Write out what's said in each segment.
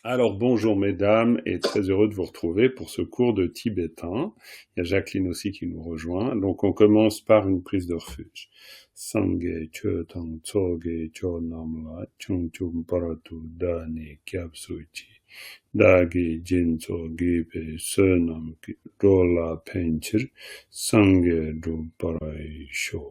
Alors bonjour mesdames et très heureux de vous retrouver pour ce cours de tibétain. Il y a Jacqueline aussi qui nous rejoint. Donc on commence par une prise de refuge. Sangye che tang tsoge cho namla chung chung paratu dani kyapsuchi dagi jinso gipe senam rola penchir sangye du parai sho.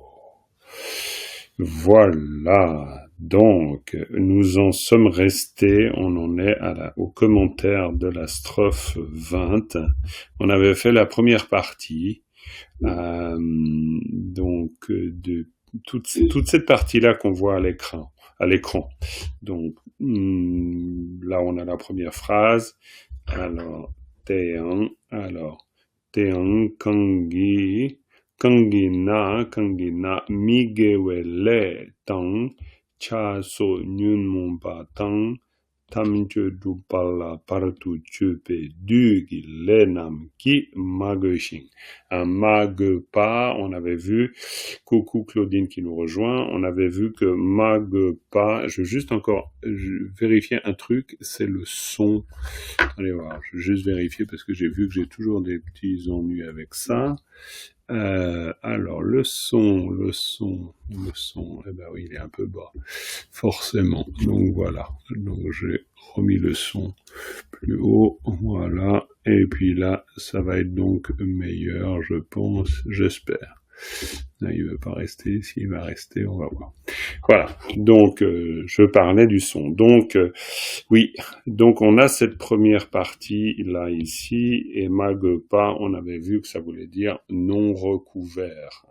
Voilà, donc nous en sommes restés, on en est au commentaire de la strophe 20. On avait fait la première partie, de toute cette partie-là qu'on voit à l'écran. Donc là on a la première phrase. Alors Teang Kangina Migewele Tang Cha So Nyun Mumpa Tang Tamche Dupala Partu Chupe Dugi Lenam Ki Mageshing. Un Magepa, on avait vu, coucou Claudine qui nous rejoint, on avait vu que Magepa, je veux juste encore vérifier un truc, c'est le son. Allez voir, je vais juste vérifier parce que j'ai vu que j'ai toujours des petits ennuis avec ça. Alors le son, eh ben oui, il est un peu bas, forcément. Donc voilà, donc j'ai remis le son plus haut, voilà. Et puis là, ça va être donc meilleur, je pense, j'espère. Là, il veut pas rester, s'il va rester, on va voir. Voilà, donc je parlais du son. Donc oui, donc on a cette première partie là ici, et Magepa, on avait vu que ça voulait dire non recouvert,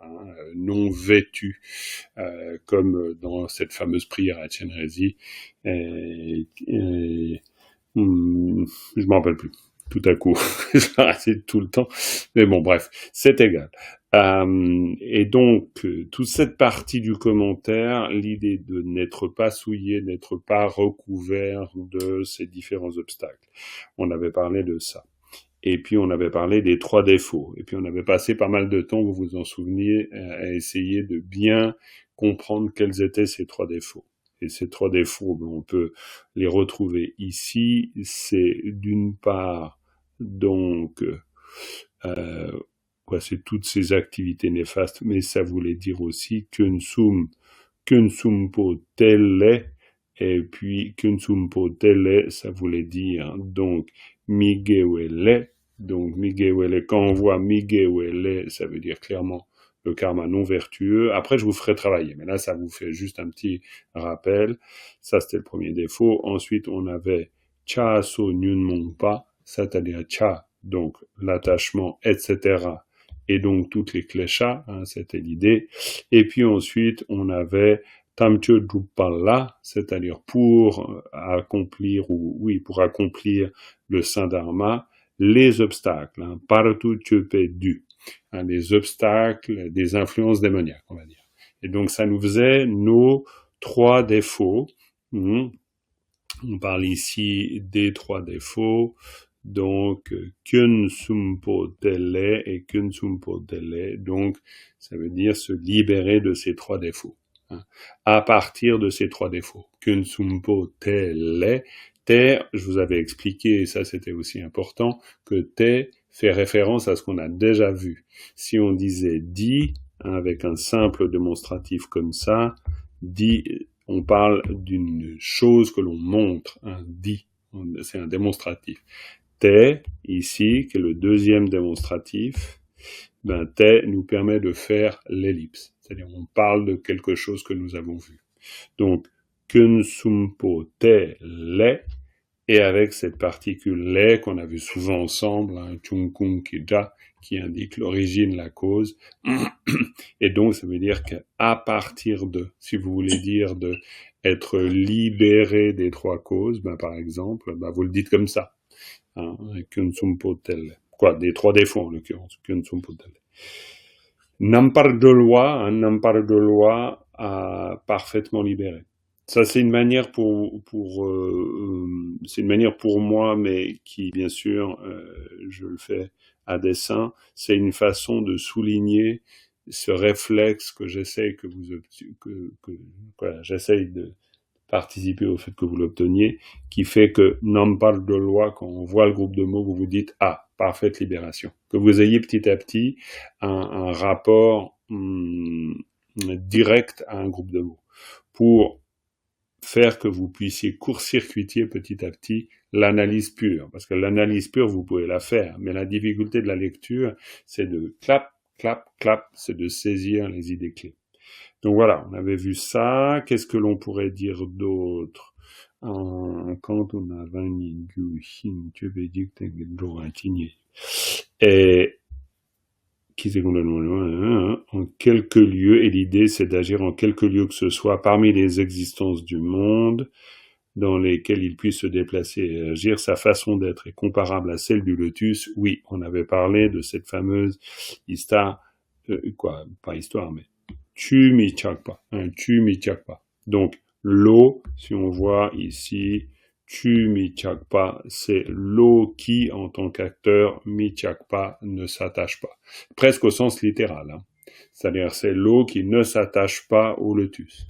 non vêtu, comme dans cette fameuse prière à Chenrezig. Je m'en rappelle plus. Tout à coup, je l'arrête tout le temps, mais bon, bref, c'est égal. Et donc, toute cette partie du commentaire, l'idée de n'être pas souillé, n'être pas recouvert de ces différents obstacles. On avait parlé de ça. Et puis, on avait parlé des 3 défauts. Et puis, on avait passé pas mal de temps, vous vous en souvenez, à essayer de bien comprendre quels étaient ces 3 défauts. Et ces 3 défauts, on peut les retrouver ici. C'est d'une part, donc, c'est toutes ces activités néfastes, mais ça voulait dire aussi Kunsumpo telle, et puis Kunsumpo telle, ça voulait dire donc Migewele. Donc Migewele, quand on voit Migewele, ça veut dire clairement le karma non vertueux. Après, je vous ferai travailler, mais là, ça vous fait juste un petit rappel. Ça, c'était le premier défaut. Ensuite, on avait Cha So Nyun Mongpa, c'est-à-dire Cha, donc l'attachement, etc., et donc toutes les kleshas, c'était l'idée. Et puis ensuite, on avait Tamche Drupala, c'est-à-dire pour accomplir le saint dharma, les obstacles, partout du, les obstacles, des influences démoniaques, on va dire. Et donc ça nous faisait nos 3 défauts. On parle ici des 3 défauts. Donc, Kyun Sumpo Tele et Kyun Sumpo Tele, donc ça veut dire se libérer de ces 3 défauts. À partir de ces 3 défauts. Kyun Sumpo Tele, Te, je vous avais expliqué, et ça c'était aussi important, que Te fait référence à ce qu'on a déjà vu. Si on disait dit, avec un simple démonstratif comme ça, dit, on parle d'une chose que l'on montre, dit, c'est un démonstratif. Te, ici, qui est le deuxième démonstratif, te nous permet de faire l'ellipse. C'est-à-dire, on parle de quelque chose que nous avons vu. Donc, Kun Sumpo Te Le, et avec cette particule Le qu'on a vu souvent ensemble, Chung Kung Kija, qui indique l'origine, la cause. Et donc, ça veut dire qu'à partir de, si vous voulez dire de être libéré des 3 causes, par exemple, vous le dites comme ça. Kunsumpo Telle. Des 3 défauts en l'occurrence, Kunsumpo Telle. Nampar de loi parfaitement libéré. Ça, c'est une manière c'est une manière pour moi, mais qui, bien sûr, je le fais à dessein. C'est une façon de souligner ce réflexe que j'essaye j'essaye de participer au fait que vous l'obteniez, qui fait que, non parle de loi, quand on voit le groupe de mots, vous vous dites, ah, parfaite libération. Que vous ayez petit à petit un rapport direct à un groupe de mots. Pour faire que vous puissiez court-circuiter petit à petit l'analyse pure. Parce que l'analyse pure, vous pouvez la faire, mais la difficulté de la lecture, c'est de clap, clap, clap, c'est de saisir les idées clés. Donc voilà, on avait vu ça. Qu'est-ce que l'on pourrait dire d'autre? Quand on a 20 tu veux dire que et qui c'est en quelques lieux, et l'idée c'est d'agir en quelques lieux que ce soit parmi les existences du monde dans lesquels il puisse se déplacer et agir. Sa façon d'être est comparable à celle du lotus. Oui, on avait parlé de cette fameuse histoire, pas histoire, mais tu michakpa, tu michakpa. Donc, l'eau, si on voit ici, tu michakpa, c'est l'eau qui, en tant qu'acteur, michakpa, ne s'attache pas. Presque au sens littéral, hein. C'est-à-dire, c'est l'eau qui ne s'attache pas au lotus.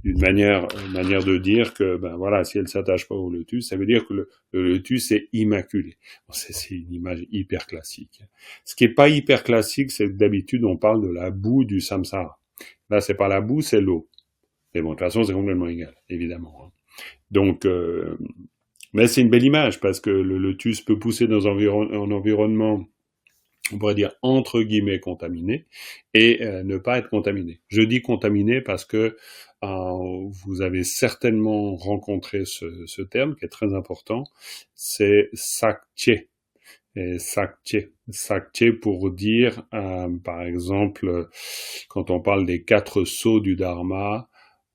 D'une manière de dire que, ben voilà, si elle s'attache pas au lotus, ça veut dire que le lotus est immaculé. C'est une image hyper classique. Ce qui est pas hyper classique, c'est que d'habitude, on parle de la boue du samsara. Là, c'est pas la boue, c'est l'eau. Mais bon, de toute façon, c'est complètement égal, évidemment, hein. Donc, mais c'est une belle image parce que le lotus peut pousser dans un environnement, on pourrait dire entre guillemets contaminé, et ne pas être contaminé. Je dis contaminé parce que vous avez certainement rencontré ce terme qui est très important, c'est sakche. Et sakche pour dire, par exemple, quand on parle des 4 sceaux du Dharma,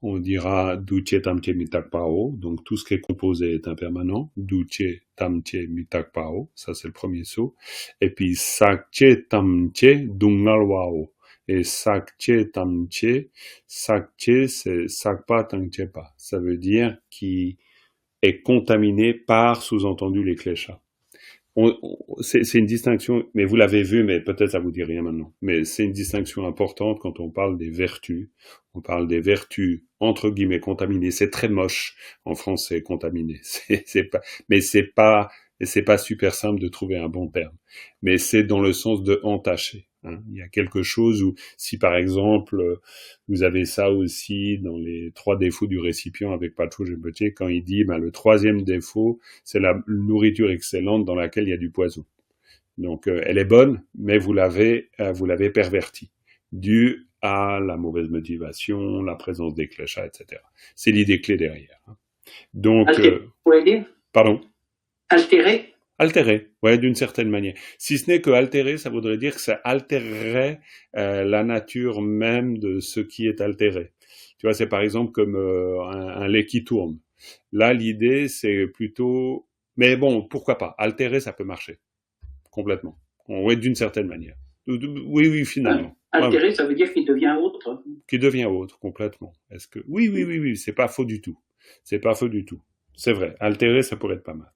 on dira duche tamche mitakpao, donc tout ce qui est composé est impermanent. Duche tamche mitakpao, ça c'est le premier sceau. Et puis sakche tamche dungalwao. Et sakche tamche, sakche c'est sakpa tangchepa. Ça veut dire qui est contaminé par, sous-entendu, les kleshas. C'est une distinction, mais vous l'avez vu, mais peut-être ça vous dit rien maintenant. Mais c'est une distinction importante quand on parle des vertus. On parle des vertus entre guillemets contaminées. C'est très moche en français, contaminé. C'est pas super simple de trouver un bon terme. Mais c'est dans le sens de entaché. Hein. Il y a quelque chose où, si par exemple, vous avez ça aussi dans les 3 défauts du récipient avec Patrou Rinpoché, quand il dit, le 3e défaut, c'est la nourriture excellente dans laquelle il y a du poison. Donc, elle est bonne, mais vous l'avez pervertie, dû à la mauvaise motivation, la présence des kleshas, etc. C'est l'idée clé derrière. Hein. Donc, vous pouvez dire pardon. Altéré. Altéré, ouais, d'une certaine manière. Si ce n'est que altéré, ça voudrait dire que ça altérerait la nature même de ce qui est altéré. Tu vois, c'est par exemple comme un lait qui tourne. Là, l'idée, c'est plutôt... Mais bon, pourquoi pas? Altérer, ça peut marcher. Complètement. Ouais, d'une certaine manière. Oui, finalement. Altéré, ouais. Ça veut dire qu'il devient autre. Qu'il devient autre, complètement. Est-ce que... Oui, c'est pas faux du tout. C'est pas faux du tout. C'est vrai. Altérer, ça pourrait être pas mal.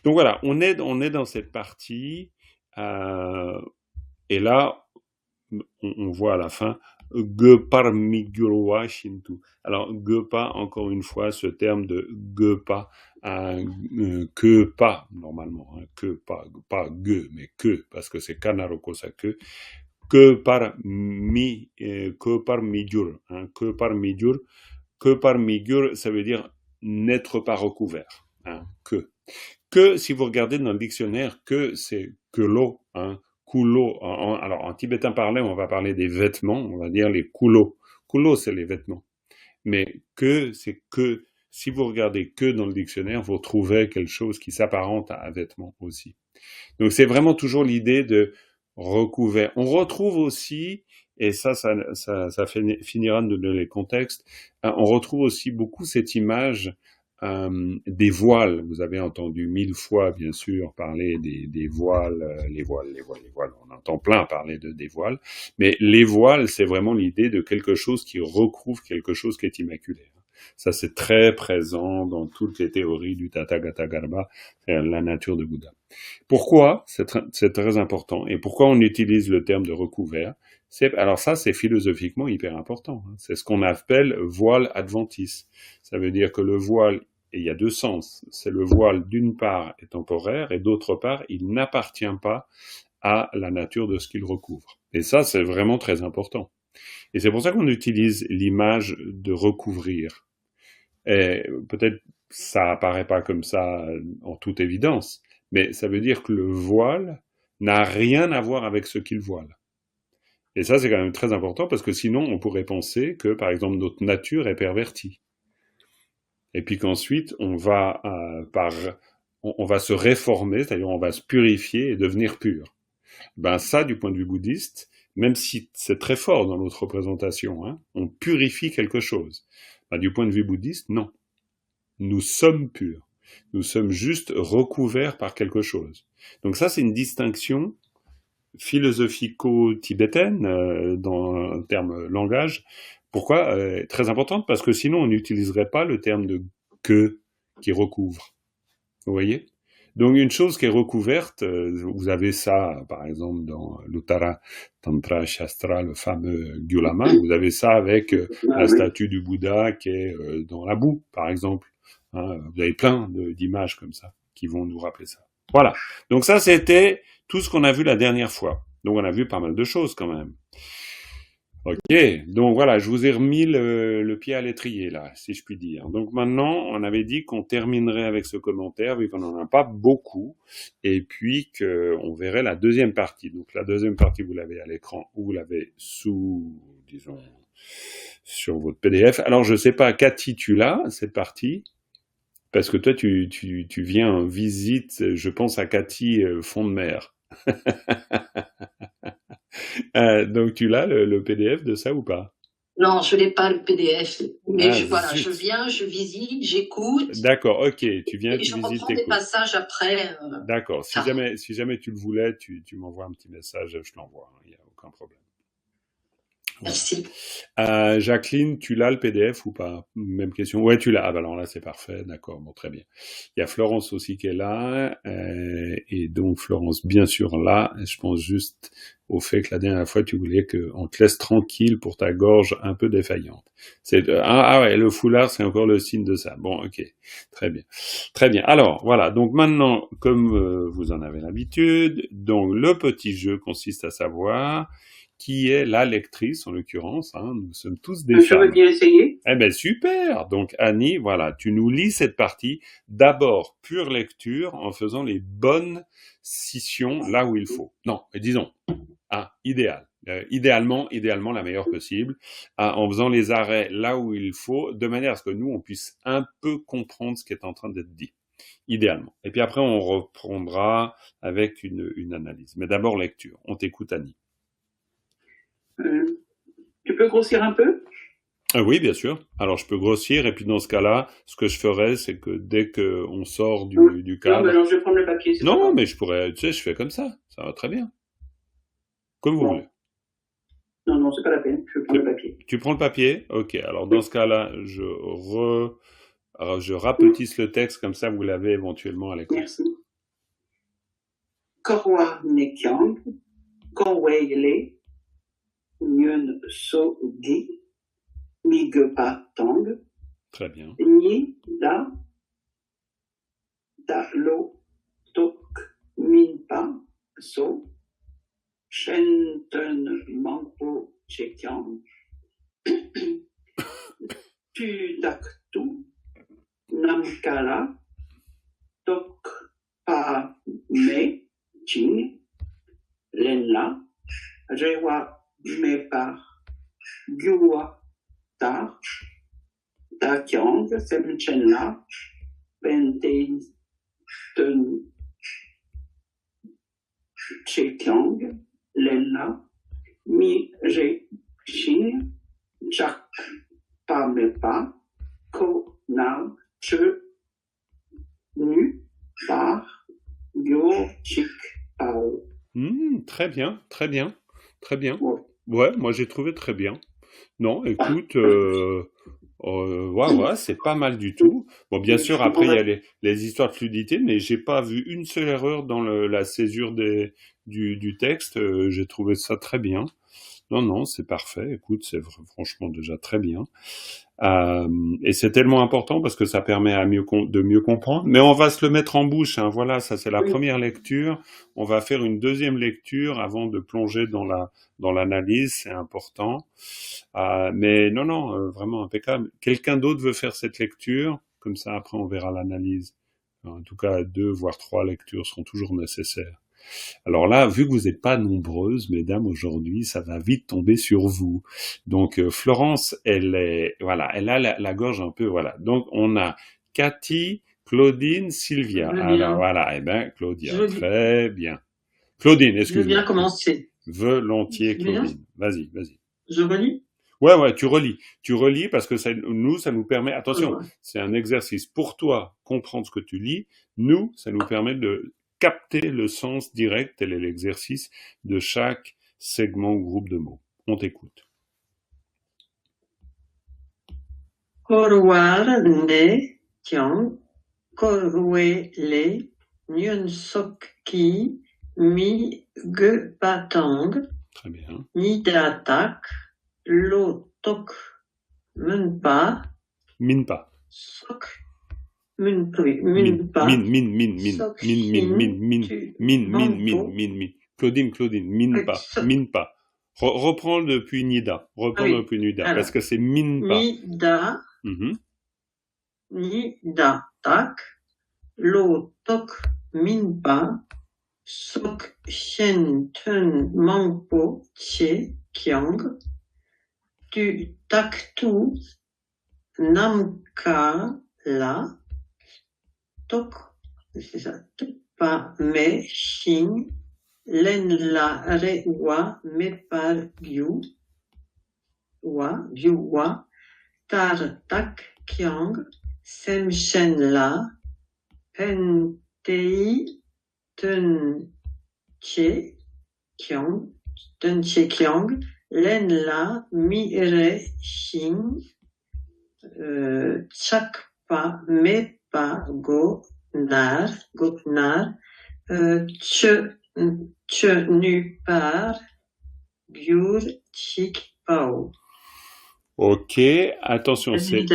Donc voilà, on est dans cette partie, et là, on voit à la fin, Gepa Migurwa Shintu. Alors, Gepa, encore une fois, ce terme de Gepa, que pas, normalement, hein, que pas Ge, mais que, parce que c'est Kanarokosa que par Mijur, hein, que par Mijur, ça veut dire n'être pas recouvert, hein, que, si vous regardez dans le dictionnaire, que c'est que l'eau, hein, kulo. Alors, en tibétain parlé, on va parler des vêtements, on va dire les kulo. Kulo, c'est les vêtements. Mais que, c'est que, si vous regardez que dans le dictionnaire, vous trouvez quelque chose qui s'apparente à un vêtement aussi. Donc, c'est vraiment toujours l'idée de recouvert. On retrouve aussi, et ça finira de donner les contextes, on retrouve aussi beaucoup cette image des voiles. Vous avez entendu 1000 fois, bien sûr, parler des voiles, les voiles. On entend plein parler des voiles. Mais les voiles, c'est vraiment l'idée de quelque chose qui recouvre quelque chose qui est immaculé. Ça, c'est très présent dans toutes les théories du Tathagata Garbha, la nature de Bouddha. Pourquoi c'est très important et pourquoi on utilise le terme de recouvert? Alors ça, c'est philosophiquement hyper important. C'est ce qu'on appelle voile adventiste. Ça veut dire que le voile, et il y a deux sens. C'est le voile, d'une part, est temporaire et d'autre part, il n'appartient pas à la nature de ce qu'il recouvre. Et ça, c'est vraiment très important. Et c'est pour ça qu'on utilise l'image de recouvrir. Et peut-être ça apparaît pas comme ça en toute évidence, mais ça veut dire que le voile n'a rien à voir avec ce qu'il voile. Et ça, c'est quand même très important parce que sinon, on pourrait penser que, par exemple, notre nature est pervertie. Et puis qu'ensuite, on va se réformer, c'est-à-dire on va se purifier et devenir pur. Ben ça, du point de vue bouddhiste, même si c'est très fort dans notre représentation, hein, on purifie quelque chose. Ben, du point de vue bouddhiste, non. Nous sommes purs. Nous sommes juste recouverts par quelque chose. Donc ça, c'est une distinction philosophico-tibétaine dans un terme langage. Pourquoi très importante, parce que sinon on n'utiliserait pas le terme de que qui recouvre. Vous voyez? Donc une chose qui est recouverte, vous avez ça par exemple dans l'Uttara Tantra Shastra, le fameux Gyulama, vous avez ça avec la statue du Bouddha qui est dans la boue par exemple. Hein, vous avez plein d'images comme ça qui vont nous rappeler ça. Voilà. Donc ça, c'était tout ce qu'on a vu la dernière fois. Donc on a vu pas mal de choses quand même. Ok, donc voilà, je vous ai remis le pied à l'étrier là, si je puis dire. Donc maintenant, on avait dit qu'on terminerait avec ce commentaire, vu qu'on n'en a pas beaucoup, et puis qu'on verrait la deuxième partie. Donc la deuxième partie, vous l'avez à l'écran ou vous l'avez sous, disons, sur votre PDF. Alors je sais pas, Cathy, tu l'as, cette partie? Parce que toi, tu viens en visite, je pense à Cathy, fond de mer. Donc tu l'as, le PDF de ça ou pas? Non, je n'ai pas le PDF. Mais Ah, je viens, je visite, j'écoute. D'accord, ok, tu viens, Et tu je visites, reprends des t'écoutes. passages après. D'accord, si tard. jamais tu le voulais, tu m'envoies un petit message, je l'envoie, il n'y a aucun problème. Voilà. Merci. Jacqueline, tu l'as le PDF ou pas? Même question. Ouais, tu l'as. Ah, bah alors là, c'est parfait. D'accord. Bon, très bien. Il y a Florence aussi qui est là. Et donc, Florence, bien sûr, là. Je pense juste au fait que la dernière fois, tu voulais qu'on te laisse tranquille pour ta gorge un peu défaillante. Ouais, le foulard, c'est encore le signe de ça. Bon, ok. Très bien. Très bien. Alors, voilà. Donc maintenant, comme vous en avez l'habitude, donc le petit jeu consiste à savoir qui est la lectrice, en l'occurrence. Hein, nous sommes tous des femmes. Je veux bien essayer. Eh ben super. Donc Annie, voilà, tu nous lis cette partie. D'abord, pure lecture, en faisant les bonnes scissions là où il faut. Non, mais disons, idéal. Idéalement la meilleure possible, en faisant les arrêts là où il faut, de manière à ce que nous, on puisse un peu comprendre ce qui est en train d'être dit. Idéalement. Et puis après, on reprendra avec une analyse. Mais d'abord, lecture. On t'écoute, Annie. Tu peux grossir un peu? Oui, bien sûr. Alors, je peux grossir, et puis dans ce cas-là, ce que je ferais, c'est que dès qu'on sort du cadre... Non, mais alors je vais prendre le papier. Non, mais je pourrais... Tu sais, je fais comme ça. Ça va très bien. Comme vous voulez. Non, c'est pas la peine. Je vais prendre le papier. Tu prends le papier? Ok. Alors, dans ce cas-là, je rapetisse le texte, comme ça, vous l'avez éventuellement à l'écran. Merci. Korwa Nekyang, Konweile, Nyun So Gi, Migepa Tang. Très bien. Ni Da, Da Lo, Tok, Minpa, So, Shen Ten Mangpo Chekyang, Tu Dak Tu, Namkala, Tok Pa Me, Ching, Lenla, Rewa Mepa, Gyua Tar, Dakyang, Semchenla, Benten Chekyang, Lenla, Mi Je Ching, Chak Pa Mepa, Ko Na Che Nu Par Gyo Chik Pao. Très bien, très bien, très bien. Ouais. Ouais, moi j'ai trouvé très bien. Non, écoute, Ouais, c'est pas mal du tout. Bon, bien sûr, après, il y a les histoires de fluidité, mais j'ai pas vu une seule erreur dans la césure du texte. J'ai trouvé ça très bien. Non, non, c'est parfait. Écoute, c'est franchement déjà très bien. Et c'est tellement important parce que ça permet de mieux comprendre. Mais on va se le mettre en bouche, hein. Voilà, ça c'est la première lecture. On va faire une deuxième lecture avant de plonger dans l'analyse. C'est important. Mais non, non, vraiment impeccable. Quelqu'un d'autre veut faire cette lecture? Comme ça, après, on verra l'analyse. En tout cas, 2 voire 3 lectures seront toujours nécessaires. Alors là, vu que vous n'êtes pas nombreuses, mesdames, aujourd'hui, ça va vite tomber sur vous. Donc Florence, elle a la gorge un peu, voilà. Donc on a Cathy, Claudine, Sylvia. Alors voilà, Claudia, très bien. Claudine, excuse-moi. Je veux bien commencer. Volontiers, Claudine. Vas-y. Je relis? Ouais, tu relis. Tu relis parce que ça nous permet, attention, c'est un exercice pour toi, comprendre ce que tu lis. Nous, ça nous permet de capter le sens direct, tel est l'exercice de chaque segment ou groupe de mots. On t'écoute. Korwar ne tiang, korwe le, nyun sok ki, mi ge patang. Très bien. Nidatak, lo tok, munpa. Minpa. Sok, munpa. Min. Claudine, minpa. Reprends depuis Nida. Parce que c'est minpa. Nida. Nida tak. Lo tok minpa. Sok shen tun mangpo che kyang. Tu tak tu namka la. Tok, c'est ça, pa me shin. Len la re wa me par gyu wa tar tak kyang sem shen la pen tei ten che kyang len la mi re shin chak pa me pa go nar che nu par gyur chik pao. Ok, attention, c'est...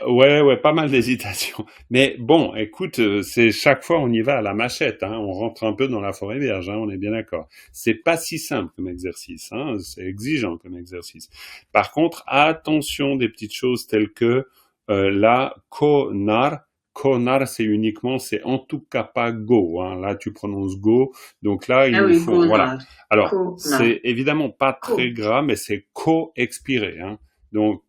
Ouais, pas mal d'hésitation. Mais bon, écoute, c'est chaque fois on y va à la machette, hein, on rentre un peu dans la forêt vierge, hein, on est bien d'accord. C'est pas si simple comme exercice, hein, c'est exigeant comme exercice. Par contre, attention des petites choses telles que la konar, c'est uniquement, c'est en tout cas pas go, hein. Là tu prononces go, donc là il nous faut, voilà. Alors, c'est évidemment pas très gras, mais c'est co-expiré, hein. Donc,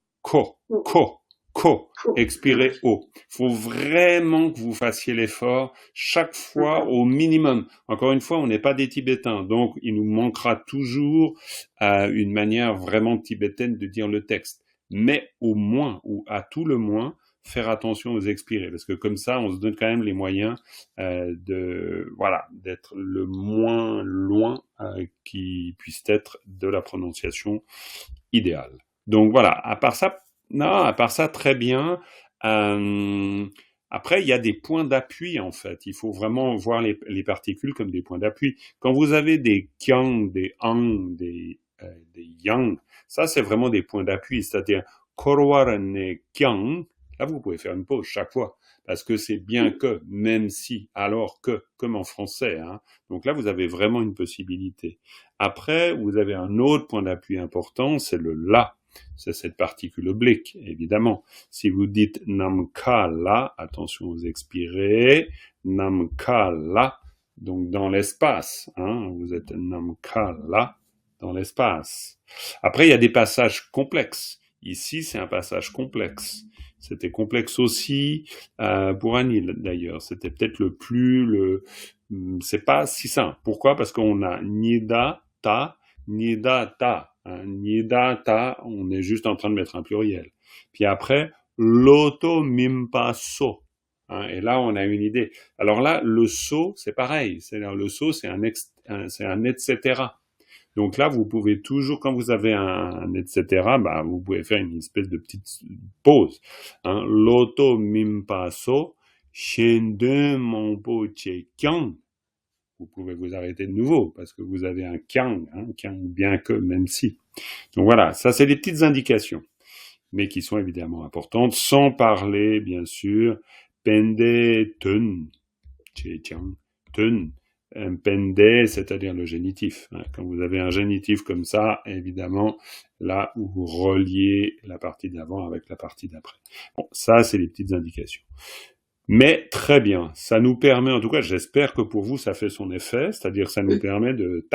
expirez o. Faut vraiment que vous fassiez l'effort chaque fois au minimum. Encore une fois, on n'est pas des Tibétains, donc il nous manquera toujours une manière vraiment tibétaine de dire le texte. Mais au moins, ou à tout le moins, faire attention aux expirés, parce que comme ça, on se donne quand même les moyens d'être le moins loin qui puisse être de la prononciation idéale. Donc voilà, à part ça, très bien. Après, il y a des points d'appui, en fait. Il faut vraiment voir les particules comme des points d'appui. Quand vous avez des kyang, des ang, des yang, ça, c'est vraiment des points d'appui. C'est-à-dire, korwar ne kyang, là, vous pouvez faire une pause chaque fois. Parce que c'est bien que, même si, alors que, comme en français, hein. Donc là, vous avez vraiment une possibilité. Après, vous avez un autre point d'appui important, c'est le la. C'est cette particule oblique, évidemment. Si vous dites namka la, attention aux expirés, namka la, donc dans l'espace, hein, vous êtes namka la, dans l'espace. Après, il y a des passages complexes. Ici, c'est un passage complexe. C'était complexe aussi pour Anil, d'ailleurs. C'était peut-être c'est pas si simple. Pourquoi? Parce qu'on a nida, ta, Nida, ta, on est juste en train de mettre un pluriel. Puis après, loto mimpa so. Hein, et là, on a une idée. Alors là, le so, c'est pareil. C'est-à-dire, le so, c'est un etc. Donc là, vous pouvez toujours, quand vous avez un etc., bah, vous pouvez faire une espèce de petite pause. Hein. Loto mimpaso, shende monpo che kyang. Vous pouvez vous arrêter de nouveau, parce que vous avez un kyang, bien que, même si. Donc voilà, ça c'est des petites indications, mais qui sont évidemment importantes, sans parler, bien sûr, pende tun, che kyang, tun. Pende, c'est-à-dire le génitif. Quand vous avez un génitif comme ça, évidemment, là où vous reliez la partie d'avant avec la partie d'après. Bon, ça, c'est les petites indications. Mais très bien, ça nous permet, en tout cas, j'espère que pour vous, ça fait son effet, c'est-à-dire ça nous permet de,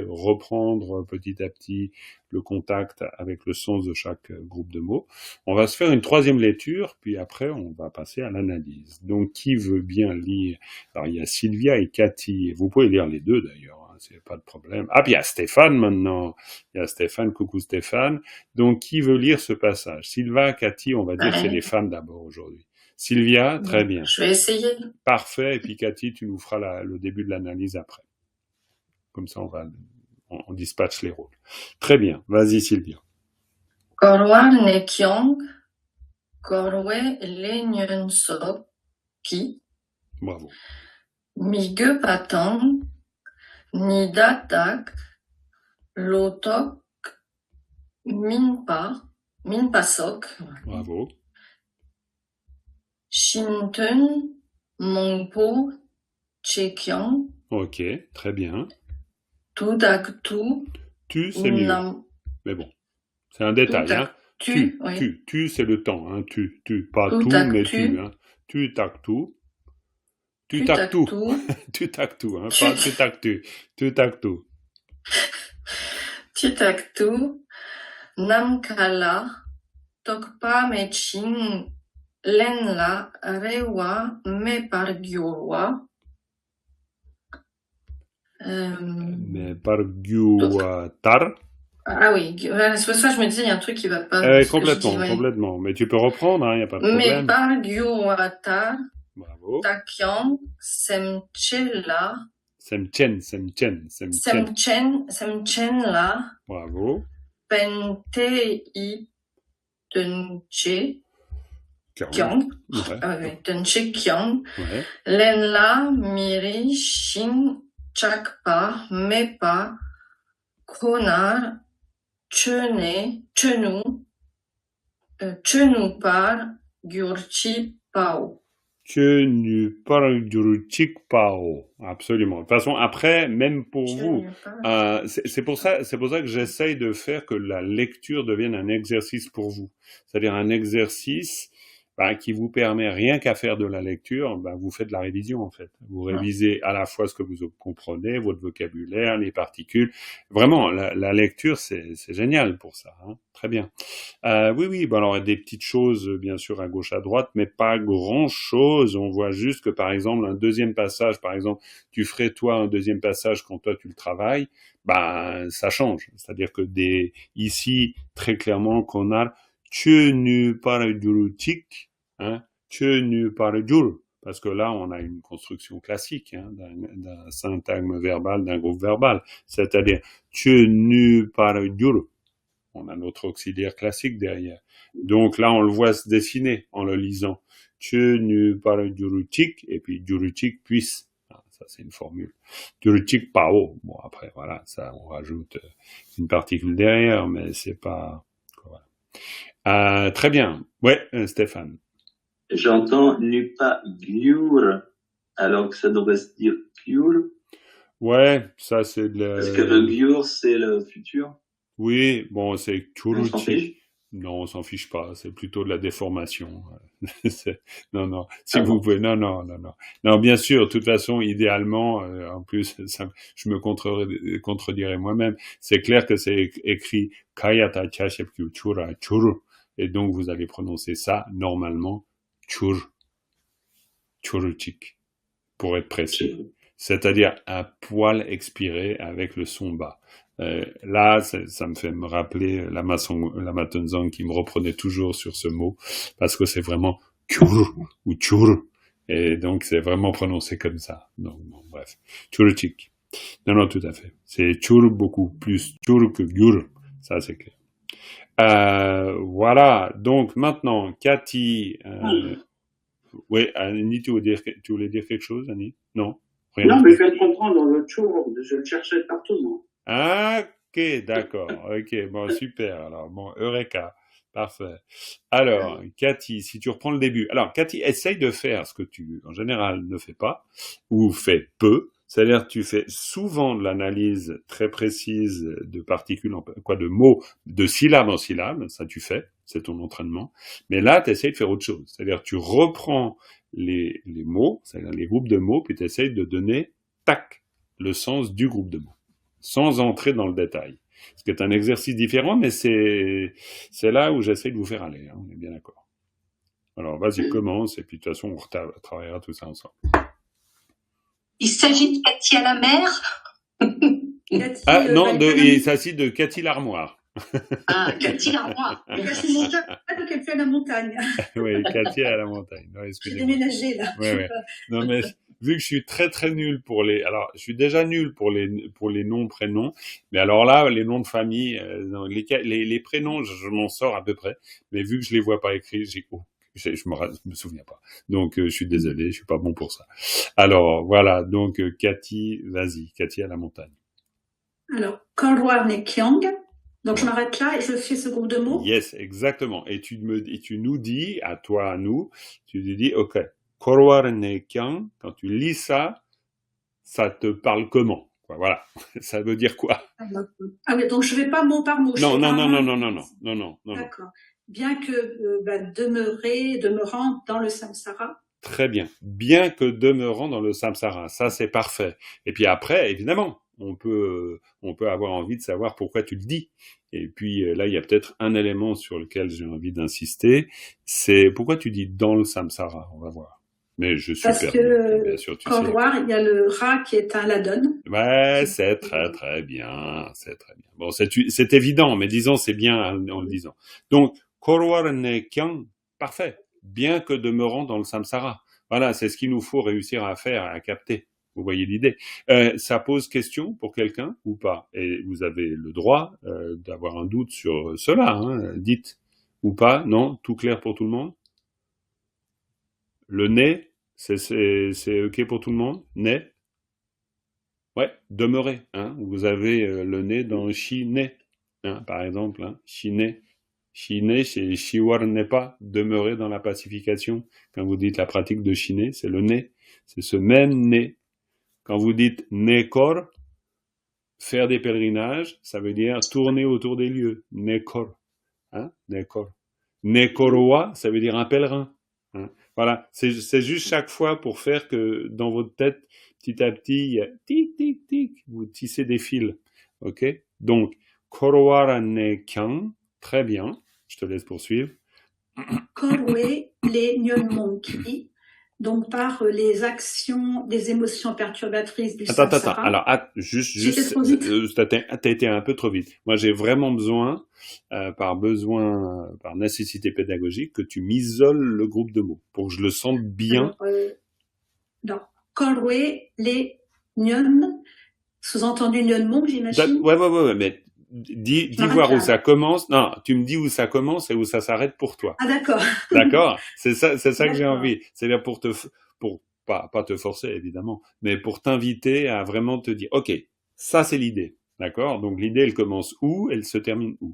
reprendre petit à petit le contact avec le sens de chaque groupe de mots. On va se faire une troisième lecture, puis après, on va passer à l'analyse. Donc, qui veut bien lire? Alors, il y a Sylvia et Cathy, et vous pouvez lire les deux d'ailleurs, c'est pas de problème. Ah, puis il y a Stéphane maintenant. Il y a Stéphane, coucou Stéphane. Donc, qui veut lire ce passage? Sylvia, Cathy, on va dire que c'est les femmes d'abord aujourd'hui. Sylvia, très bien. Je vais essayer. Parfait. Et puis Cathy, tu nous feras le début de l'analyse après. Comme ça, on dispatche les rôles. Très bien. Vas-y, Sylvia. Korwa nekyong, korwe lenyon sok, ki. Bravo. Mige patang, nidatak, lotok, minpasok. Bravo. Shintun, mongpo, chekyang. Ok, très bien. Tudaktu. Tu, c'est mieux. Mais bon, c'est un détail. Hein. Tu, c'est le temps. Hein. Tu, pas tout, mais tu. Hein. Tu tac tout. Tu tac tout. Tu tac tout. Hein. Pas tu tac tu. Tu tac tout. Tu tac tout. Namkala. Tokpa meching. Lenla rewa me pargyuwa. Me pargyuwa tar. Ah oui, c'est pour ça que je me disais, il y a un truc qui va pas. Complètement. Mais tu peux reprendre, il n'y a pas de problème. Me pargyuwa tar. Bravo. Takyang semchela. Semchen la. Bravo. Pente i tenche. Kyang. Tenche kyang. Lenla miri shin chakpa mepa konar chenu par gyurchi pao. Chenu par gyurchi pao. Absolument. De toute façon, après, même pour vous, c'est pour ça que j'essaye de faire que la lecture devienne un exercice pour vous. C'est-à-dire un exercice qui vous permet rien qu'à faire de la lecture, vous faites de la révision en fait. Vous révisez à la fois ce que vous comprenez, votre vocabulaire, les particules. Vraiment, la lecture, c'est génial pour ça. Hein. Très bien. Oui. Alors des petites choses, bien sûr, à gauche, à droite, mais pas grand-chose. On voit juste que, par exemple, un deuxième passage, tu ferais toi un deuxième passage quand toi tu le travailles, ça change. C'est-à-dire que ici, très clairement, qu'on a tenu par jurutik, tenu par jur, parce que là on a une construction classique d'un syntagme verbal, d'un groupe verbal, c'est-à-dire tenu par jur. On a notre auxiliaire classique derrière. Donc là on le voit se dessiner en le lisant. Tenu par jurutik, et puis jurutik puisse. Ça c'est une formule. Jurutik pao. Bon après voilà, ça on rajoute une particule derrière, mais c'est pas. Très bien. Ouais, Stéphane. J'entends nupa gyur, alors que ça devrait se dire gyur. Ouais, ça c'est de la... Est-ce que le gyur c'est le futur? Oui, bon, c'est On s'en fiche? Non, on s'en fiche pas, c'est plutôt de la déformation. Non, si vous pouvez, non. Non, bien sûr, de toute façon, idéalement, en plus, je me contredirais moi-même, c'est clair que c'est écrit Kayata Chashepkyu Chura Churu, et donc vous allez prononcer ça, normalement, Chur, Churuchik, pour être précis. C'est-à-dire un poil expiré avec le son bas. Là, ça me fait me rappeler Lama Tenzang qui me reprenait toujours sur ce mot, parce que c'est vraiment Chur ou Chur, et donc c'est vraiment prononcé comme ça. Donc, bon, bref. Churuchik. Non, non, tout à fait. C'est chur beaucoup plus chur que gyur. Ça, c'est clair. Voilà. Donc, maintenant, Cathy, oui, Annie, tu voulais dire quelque chose, Annie? Non? Rien Non, du mais tout. je viens de comprendre le tour, je le cherchais partout, moi. Ah, ok, d'accord. Ok, bon, super. Alors, bon, Eureka. Parfait. Alors, Cathy, si tu reprends le début. Alors, Cathy, essaye de faire ce que tu, en général, ne fais pas, ou fais peu. C'est-à-dire, tu fais souvent de l'analyse très précise de particules, de mots, de syllabes en syllabes. Ça, tu fais. C'est ton entraînement. Mais là, tu essayes de faire autre chose. C'est-à-dire, tu reprends les mots, c'est-à-dire les groupes de mots, puis tu essayes de donner, tac, le sens du groupe de mots, sans entrer dans le détail. Ce qui est un exercice différent, mais c'est là où j'essaie de vous faire aller, hein, on est bien d'accord. Alors, vas-y, commence, et puis de toute façon, on travaillera tout ça ensemble. Il s'agit de Cathy à la mer. Ah, non, il s'agit de Cathy l'armoire. Ah, Cathy l'armoire. Cathy montagne, pas Cathy à la montagne. Oui, Cathy à la montagne. Non, J'ai déménagé, là. Ouais. Non, mais vu que je suis très très nul pour les, alors je suis déjà nul pour les noms prénoms, mais alors là les noms de famille, les prénoms je m'en sors à peu près, mais vu que je les vois pas écrits, je me souviens pas. Donc je suis désolé, je suis pas bon pour ça. Alors voilà, donc Cathy, vas-y, Cathy à la montagne. Alors Korwar Nekyang. Donc je m'arrête là et je fais ce groupe de mots. Yes, exactement. Et tu nous dis, à toi, à nous, tu nous dis, ok, Korwar Nekyang, quand tu lis ça, ça te parle comment? Voilà, ça veut dire quoi? Ah oui, donc je vais pas mot par mot. Non. D'accord. Bien que demeurant dans le samsara. Très bien. Bien que demeurant dans le samsara, ça c'est parfait. Et puis après, évidemment, on peut avoir envie de savoir pourquoi tu le dis. Et puis là, il y a peut-être un élément sur lequel j'ai envie d'insister, c'est pourquoi tu dis dans le samsara. On va voir. Mais je suis parce que bien sûr, tu sais. Il y a le ra qui est un ladon. Ouais, c'est très très bien, c'est très bien. Bon, c'est évident, mais disons c'est bien en le disant. Donc Korwar Nekyang, parfait. Bien que demeurant dans le samsara. Voilà, c'est ce qu'il nous faut réussir à faire, à capter. Vous voyez l'idée. Ça pose question pour quelqu'un ou pas? Et vous avez le droit d'avoir un doute sur cela. Hein. Dites ou pas? Non? Tout clair pour tout le monde? Le nez, c'est ok pour tout le monde? Nez? Ouais, demeurer. Hein. Vous avez le nez dans chi-né, hein, par exemple. Hein. Chi-né. Chiner, c'est Shiwar n'est pas, demeurer dans la pacification. Quand vous dites la pratique de chiner, c'est le nez. C'est ce même nez. Quand vous dites nekor, faire des pèlerinages, ça veut dire tourner autour des lieux. Nekor. Hein? Nekor. Nekoroa, ça veut dire un pèlerin. Hein? Voilà. C'est juste chaque fois pour faire que dans votre tête, petit à petit, tic, tic, tic, vous tissez des fils. Ok? Donc, Korowara Nekyang, très bien. Je te laisse poursuivre. Korwe les Nyonmonki, donc par les actions, les émotions perturbatrices du samsara. Attends. Alors, juste, t'as été un peu trop vite. Moi, j'ai vraiment besoin, par nécessité pédagogique, que tu m'isoles le groupe de mots pour que je le sente bien. Non. Korwe les Nyon, sous-entendu Nyonmonk, j'imagine. Ouais, mais dis voir où ça commence. Non, tu me dis où ça commence et où ça s'arrête pour toi. Ah, d'accord. D'accord? C'est ça que j'ai envie. C'est-à-dire pour pas te forcer, évidemment, mais pour t'inviter à vraiment te dire, ok, ça c'est l'idée. D'accord? Donc l'idée, elle commence où? Elle se termine où?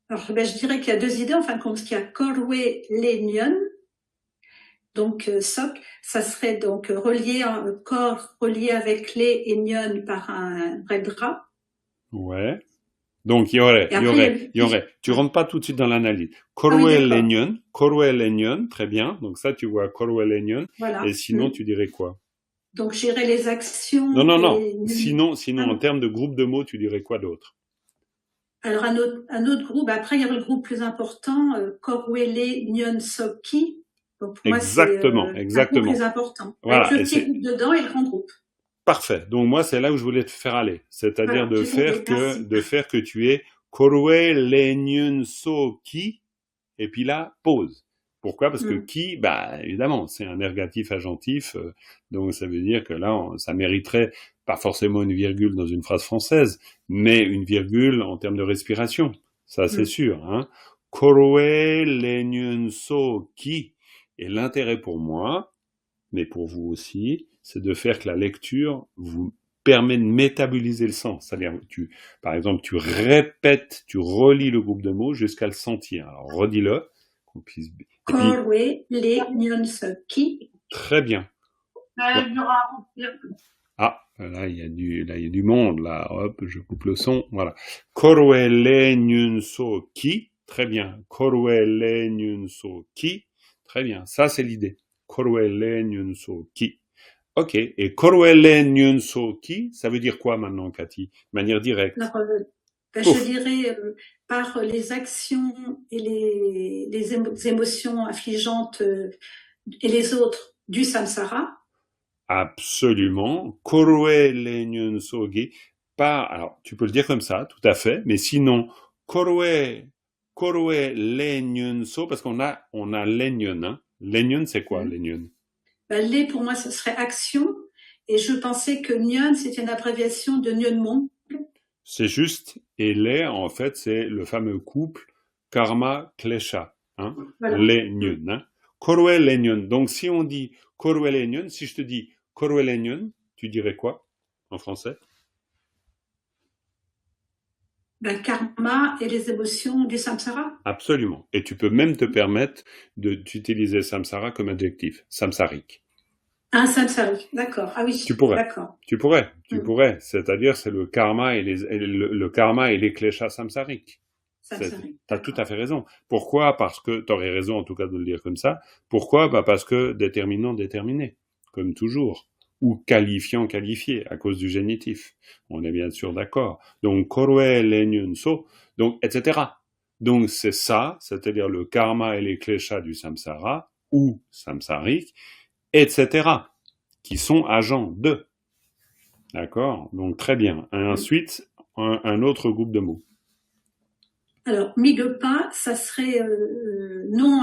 Alors, je dirais qu'il y a deux idées, en fin de compte, qu'il y a Korwe Lenyon. Donc, Sok, ça serait donc relié avec les et Nyon par un bredra. Ouais. Donc, il y aurait. Tu rentres pas tout de suite dans l'analyse. Korwe Lenyon, très bien. Donc ça, tu vois Korwe Lenyon. Voilà. Et sinon, tu dirais quoi? Donc, j'irais les actions. Non. Sinon, en termes de groupe de mots, tu dirais quoi d'autre? Alors, un autre groupe. Après, il y a le groupe plus important, Korwele Nyon Soki. Donc, pour exactement. moi, c'est un groupe plus important. Voilà. Avec le petit groupe dedans et le grand groupe. Parfait. Donc moi, c'est là où je voulais te faire aller. C'est-à-dire de faire que tu aies Korwe Lenyon Soki, et puis là, pause. Pourquoi? Parce que qui, évidemment, c'est un ergatif agentif, donc ça veut dire que là, ça mériterait pas forcément une virgule dans une phrase française, mais une virgule en termes de respiration. Ça, c'est sûr, hein. Koroe lenyun so ki. Et l'intérêt pour moi, mais pour vous aussi, c'est de faire que la lecture vous permet de métaboliser le sens. C'est-à-dire, par exemple, tu répètes, tu relis le groupe de mots jusqu'à le sentir. Alors, redis-le, qu'on puisse... Koroe lenyun so ki. Très bien. Ah, là, il y a du monde, là. Hop, je coupe le son. Voilà. Koroe lenyun so ki. Très bien. Koroe lenyun so ki. Très bien. Ça, c'est l'idée. Koroe lenyun so ki. Ok. Et Koroe lenyun so ki, ça veut dire quoi maintenant, Cathy? De manière directe. Alors, je dirais par les actions et les émotions affligeantes et les autres du samsara. Absolument. Koroe lenyun so ki. Alors, tu peux le dire comme ça, tout à fait, mais sinon, Koroe lenyun so, parce qu'on a lenyun, hein. Lenyun, c'est quoi, lenyun? Les, pour moi, ce serait action, et je pensais que Nyon, c'était une abréviation de Nyonmon. C'est juste, et les, en fait, c'est le fameux couple karma-klesha, hein. Voilà. Lenyun, hein. Koroe lenyun. Donc, si on dit Koroe lenyun, si je te dis Koroe lenyun, tu dirais quoi, en français? Karma et les émotions du samsara. Absolument. Et tu peux même te permettre d'utiliser samsara comme adjectif, samsarique. Un samsarique, d'accord. Ah oui, tu pourrais. D'accord. Tu pourrais. C'est-à-dire, c'est le karma et le karma et les kleshas samsariques. T'as tout à fait raison. Pourquoi? Parce que, t'aurais raison en tout cas de le dire comme ça. Pourquoi? Parce que déterminant, déterminé. Comme toujours. Ou qualifiant, qualifié, à cause du génitif. On est bien sûr d'accord. Donc, koroe lenyun so, donc, etc. Donc, c'est ça, c'est-à-dire le karma et les kleshas du samsara, ou samsarique, etc., qui sont agents de. D'accord? Donc, très bien. Et ensuite, un autre groupe de mots. Alors, migepa, ça serait non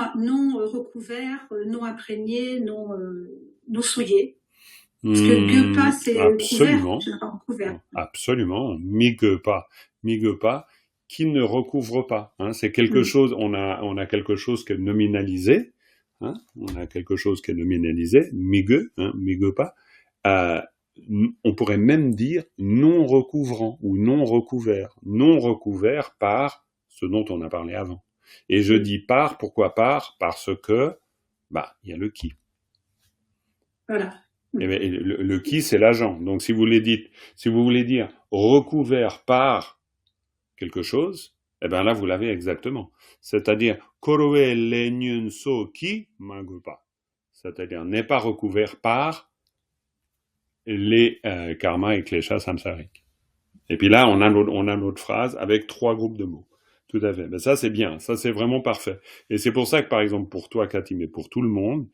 recouvert, non imprégné, non souillé. Parce que Gepa, c'est couvert. Absolument. Migepa, qui ne recouvre pas. Hein. C'est quelque chose, on a quelque chose qui est nominalisé. Hein. On a quelque chose qui est nominalisé. Migepa. On pourrait même dire non recouvrant ou non recouvert. Non recouvert par ce dont on a parlé avant. Et je dis par, pourquoi par? Parce que, il y a le qui. Voilà. Et le qui, c'est l'agent. Donc, si vous voulez dire recouvert par quelque chose, là, vous l'avez exactement. C'est-à-dire, koroe lenyun so ki magupa. C'est-à-dire, n'est pas recouvert par les karma et kleshas samsariques. Et puis là, on a notre phrase avec 3 groupes de mots. Tout à fait. Ça, c'est bien. Ça, c'est vraiment parfait. Et c'est pour ça que, par exemple, pour toi, Cathy, mais pour tout le monde,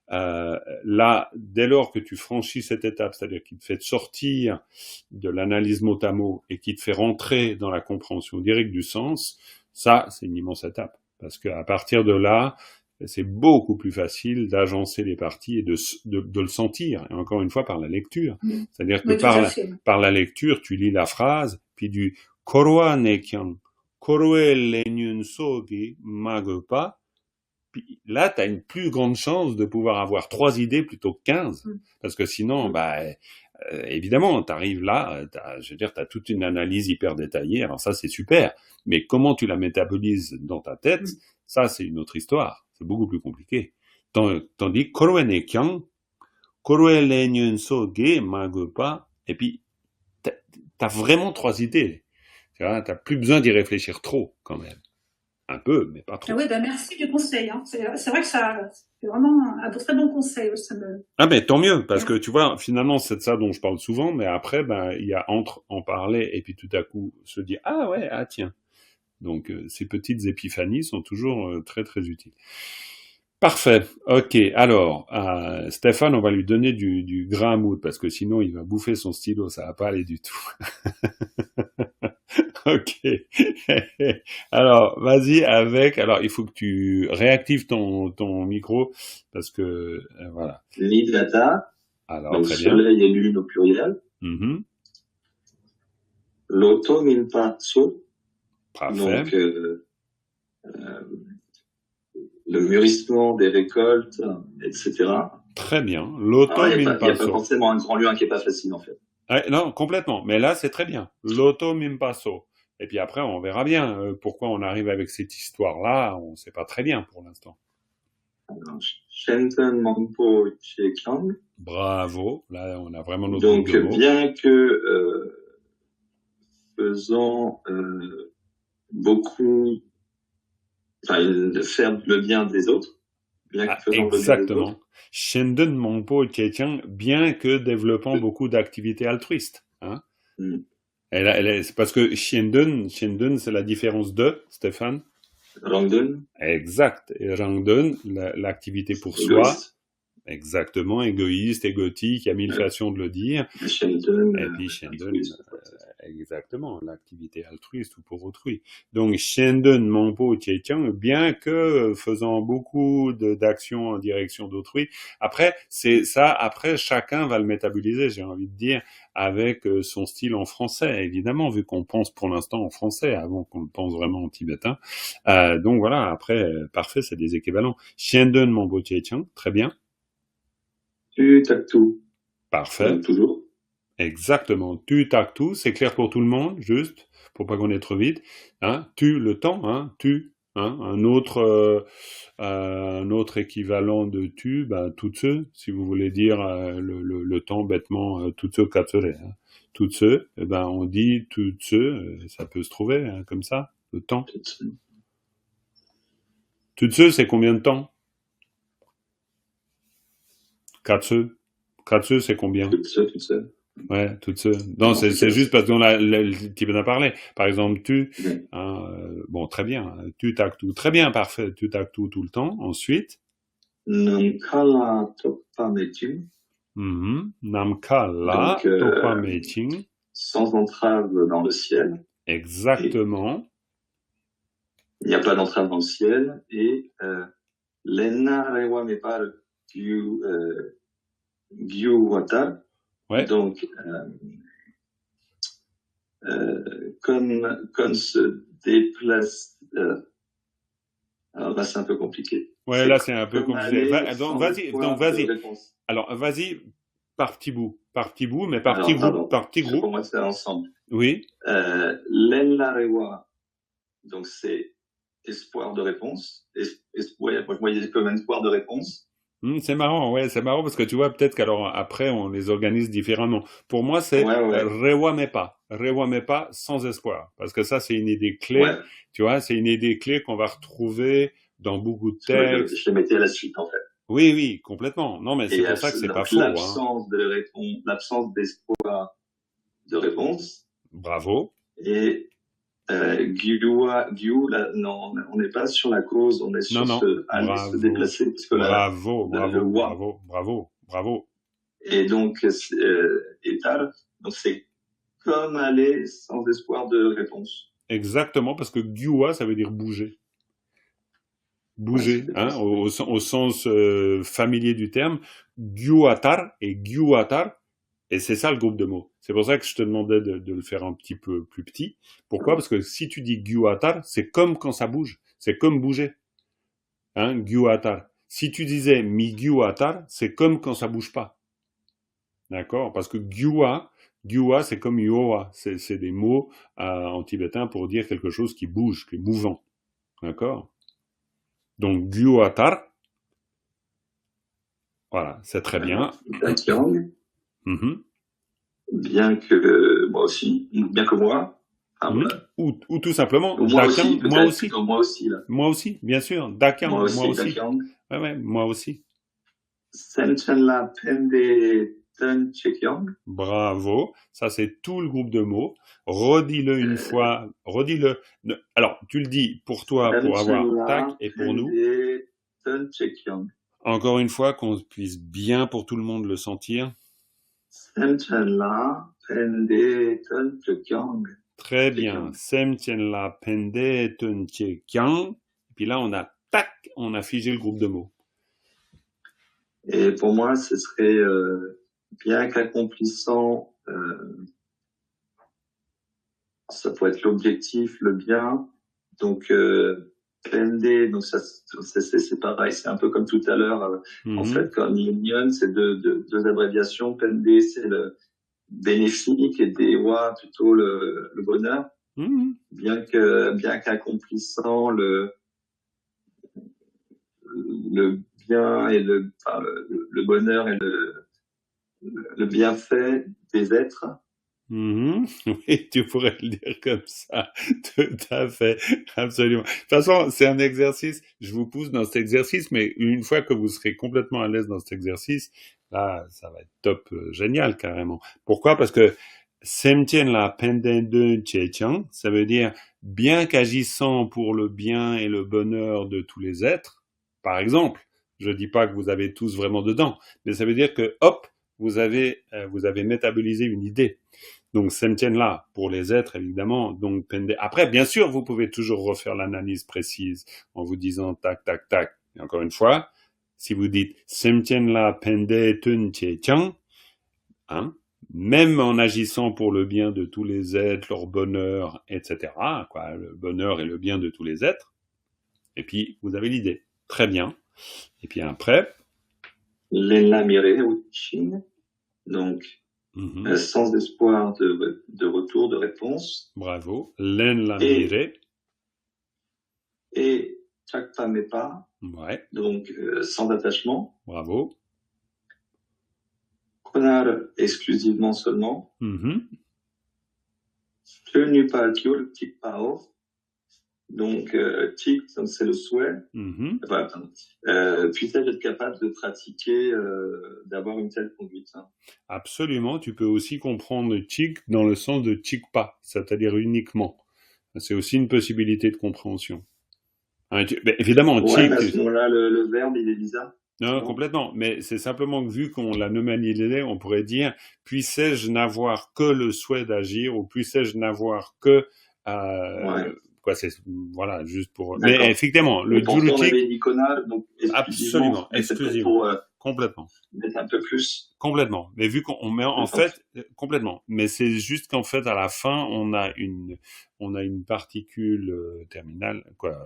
là, dès lors que tu franchis cette étape, c'est-à-dire qu'il te fait sortir de l'analyse mot à mot et qu'il te fait rentrer dans la compréhension directe du sens, ça, c'est une immense étape. Parce qu'à partir de là, c'est beaucoup plus facile d'agencer les parties et de le sentir. Et encore une fois, par la lecture. C'est-à-dire que par la lecture, tu lis la phrase, puis du koroa nekian, koroe lenyun sogi magepa. Puis là, tu as une plus grande chance de pouvoir avoir 3 idées plutôt que 15. Parce que sinon, évidemment, tu arrives là, t'as toute une analyse hyper détaillée. Alors ça, c'est super. Mais comment tu la métabolises dans ta tête, ça, c'est une autre histoire. C'est beaucoup plus compliqué. Tandis koroe nekian, koroe lenyun soge magepa, et puis, t'as vraiment 3 idées. T'as plus besoin d'y réfléchir trop, quand même. Un peu, mais pas trop. Ah oui, merci du conseil. Hein. C'est vrai que c'est vraiment un très bon conseil. Mais tant mieux, parce que tu vois, finalement, c'est de ça dont je parle souvent, mais après, il y a entre en parler et puis tout à coup se dire, tiens. Donc, ces petites épiphanies sont toujours très, très utiles. Parfait. Ok. Alors, Stéphane, on va lui donner du grain à moudre, parce que sinon, il va bouffer son stylo. Ça va pas aller du tout. Ok. Alors, vas-y avec. Alors, il faut que tu réactives ton micro parce que voilà. Nidata, Alors, donc très bien. soleil et lune au pluriel. Mhm. Loto minpatso, Parfait. donc le mûrissement des récoltes, etc. Très bien. Alors, L'automne il n'y a pas passo. forcément un grand lieu qui est pas facile en fait. Non, complètement. Mais là, c'est très bien. L'automne passo. Et puis après, on verra bien pourquoi on arrive avec cette histoire-là. On ne sait pas très bien pour l'instant. Alors, Shenten Mangpo Chekyang. Bravo. Là, on a vraiment notre Donc, groupe de mots. bien que faisant beaucoup, enfin, faire le bien des autres, bien que faisant le bien des Exactement. autres. Shenden Mongpo Tchétiang, bien que développant beaucoup d'activités altruistes. Hein. Mm. C'est parce que Shenden, c'est la différence de, Stéphane. Rangdun. Exact. Et Rangdun, l'activité pour soi. Égoïste. Exactement, égoïste, égotique, il y a mille façons de le dire. Shenten, Et puis Shenden, exactement, l'activité altruiste ou pour autrui. Donc Shenden, Mongpo, Tchétiang, bien que faisant beaucoup d'actions en direction d'autrui, après, c'est ça, après, chacun va le métaboliser, j'ai envie de dire, avec son style en français, évidemment, vu qu'on pense pour l'instant en français, avant qu'on le pense vraiment en tibétain. Donc voilà, après, parfait, c'est des équivalents. Shenden, Mongpo, Tchétiang, très bien. Tu tac tout. Parfait. Toujours. Exactement. Tu tac tout, c'est clair pour tout le monde, juste, pour pas qu'on aille trop vite. Hein, tu le temps, hein, tu. Hein, un autre équivalent de tu, ben toutes ceux, si vous voulez dire le temps bêtement, toutes ceux katsure. Hein. Toutes ceux, eh ben on dit toutes ceux, ça peut se trouver hein, comme ça, le temps. Toutes ceux, c'est combien de temps? Katsu, c'est combien? Toutes ceux. Ouais, toutes ceux. Non, c'est juste parce qu'on tu en as parlé. Par exemple, tu, hein, bon, très bien. Tu tac tout. Très bien, parfait. Tu tac tout le temps. Ensuite. Namkala Tokpa Meting. Namkala Tokpa Meting. Sans entrave dans le ciel. Exactement. Il n'y a pas d'entrave dans le ciel. Et Lena Rewa Mepar Gyu Wata. Ouais. Donc, comme se déplace. Alors là, c'est un peu compliqué. Ouais, là, c'est un peu compliqué. Donc, vas-y. Alors, vas-y par petit bout, mais par petit groupe. Pour moi, c'est ensemble. Oui. L'enlarewa, donc c'est espoir de réponse. Moi, je voyais comme espoir de réponse. C'est marrant, ouais, c'est marrant parce que tu vois, peut-être qu'alors après, on les organise différemment. Pour moi, c'est Rewa Mepa sans espoir. Parce que ça, c'est une idée clé. Ouais. Tu vois, c'est une idée clé qu'on va retrouver dans beaucoup de textes. Je les mettais à la suite, en fait. Oui, complètement. Non, mais c'est pour ça que c'est pas faux. L'absence de réponse, l'absence d'espoir de réponse. Bravo. Et Gyu, là, non, on n'est pas sur la cause, on est sur se déplacer. Parce que bravo. Et donc, étal, donc c'est comme aller sans espoir de réponse. Exactement, parce que Gyua, ça veut dire bouger. Bouger, hein, au sens familier du terme. Gyuatar et Gyuatar, et c'est ça le groupe de mots. C'est pour ça que je te demandais de le faire un petit peu plus petit. Pourquoi? Parce que si tu dis Gyuatar, c'est comme quand ça bouge. C'est comme bouger. Hein, Gyuatar. Si tu disais mi Gyuatar, c'est comme quand ça bouge pas. D'accord? Parce que Gyua, c'est comme Yoa. C'est des mots en tibétain pour dire quelque chose qui bouge, qui est mouvant. D'accord? Donc, Gyuatar. Voilà, c'est très bien. Dakyang. Bien que moi. Ou tout simplement, moi aussi, bien sûr. Dakyang, moi aussi. Dakyang. Ouais, moi aussi. Senchenla Pende Ten Chekyang. Bravo. Ça, c'est tout le groupe de mots. Redis-le une fois. Redis-le. Alors, tu le dis pour toi, pour avoir tac, et pour nous. Ten Chekyang. Encore une fois, qu'on puisse bien pour tout le monde le sentir. Senchenla Pende Ten Chekyang. Très bien. Semtienla pende tunchekian. Puis là, on a figé le groupe de mots. Et pour moi, ce serait bien qu'accomplissant, ça pourrait être l'objectif, le bien. Donc, PND, donc ça, c'est pareil, c'est un peu comme tout à l'heure. En fait, comme Union, c'est deux abréviations. PND, c'est le bénéfique et DEWA, plutôt le bonheur. Bien qu'accomplissant le bien et le bonheur et le bienfait des êtres. Oui, tu pourrais le dire comme ça. Tout à fait. Absolument. De toute façon, c'est un exercice. Je vous pousse dans cet exercice, mais une fois que vous serez complètement à l'aise dans cet exercice, là, ça va être top, génial, carrément. Pourquoi? Parce que Semtienla pendende chechiang, ça veut dire bien qu'agissant pour le bien et le bonheur de tous les êtres. Par exemple, je dis pas que vous avez tous vraiment dedans, mais ça veut dire que, hop, vous avez métabolisé une idée. Donc, Semtienla, pour les êtres, évidemment. Donc, après, bien sûr, vous pouvez toujours refaire l'analyse précise en vous disant tac, tac, tac. Et encore une fois, si vous dites Semtienla pende tun chechiang, même en agissant pour le bien de tous les êtres, leur bonheur, etc., quoi, le bonheur et le bien de tous les êtres. Et puis, vous avez l'idée. Très bien. Et puis après. L'enla mire ou chine. Donc, sans espoir de retour, de réponse. Bravo. L'enla mire. Et chakpa mepa. Ouais. Donc, sans attachement. Bravo. Konar exclusivement seulement. Tenu par kyul tikpao. Donc, tik, c'est le souhait. Puis-je être capable de pratiquer, d'avoir une telle conduite? Absolument. Tu peux aussi comprendre tik dans le sens de tikpa, c'est-à-dire uniquement. C'est aussi une possibilité de compréhension. Évidemment, tik. À ce moment-là, le verbe, il est bizarre. Non, complètement. Mais c'est simplement que vu qu'on l'a nominalisé, on pourrait dire puissais-je n'avoir que le souhait d'agir ou puissais-je n'avoir que quoi, c'est voilà, juste pour. D'accord. Mais effectivement, le Jurutik. Donc absolument, exclusivement, complètement. Mettre un peu plus. Complètement. Mais vu qu'on met en fait complètement. Mais c'est juste qu'en fait à la fin on a une particule terminale quoi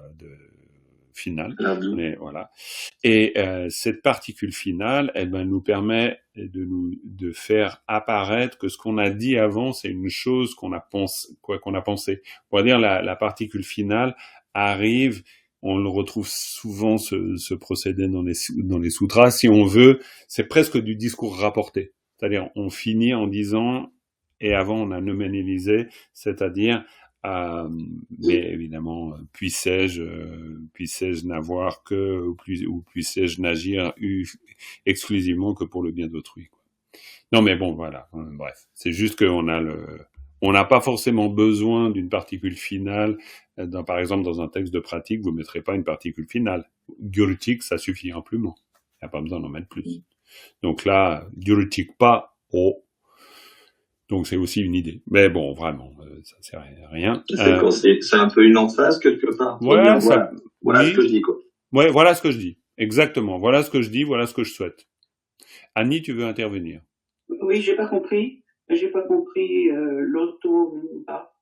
finale. Mais voilà. Et cette particule finale, elle nous permet de faire apparaître que ce qu'on a dit avant, c'est une chose qu'on a pensé. On va dire la particule finale arrive. On le retrouve souvent ce procédé dans les sutras. Si on veut, c'est presque du discours rapporté. C'est-à-dire, on finit en disant et avant on a nominalisé, c'est-à-dire mais évidemment, puissais-je n'avoir que, ou puissais-je n'agir exclusivement que pour le bien d'autrui, quoi. Non, mais bon, voilà. Bref. C'est juste qu'on on n'a pas forcément besoin d'une particule finale. Par exemple, dans un texte de pratique, vous mettrez pas une particule finale. Gyurtik, ça suffit amplement. Il n'y a pas besoin d'en mettre plus. Donc là, gyurtik pas, oh. Donc c'est aussi une idée. Mais bon, vraiment, ça sert à rien. C'est un peu une emphase quelque part. Ouais, voilà ce que je dis, quoi. Ouais, voilà ce que je dis. Exactement. Voilà ce que je dis, voilà ce que je souhaite. Annie, tu veux intervenir? Oui, j'ai pas compris. J'ai pas compris l'auto-minpa.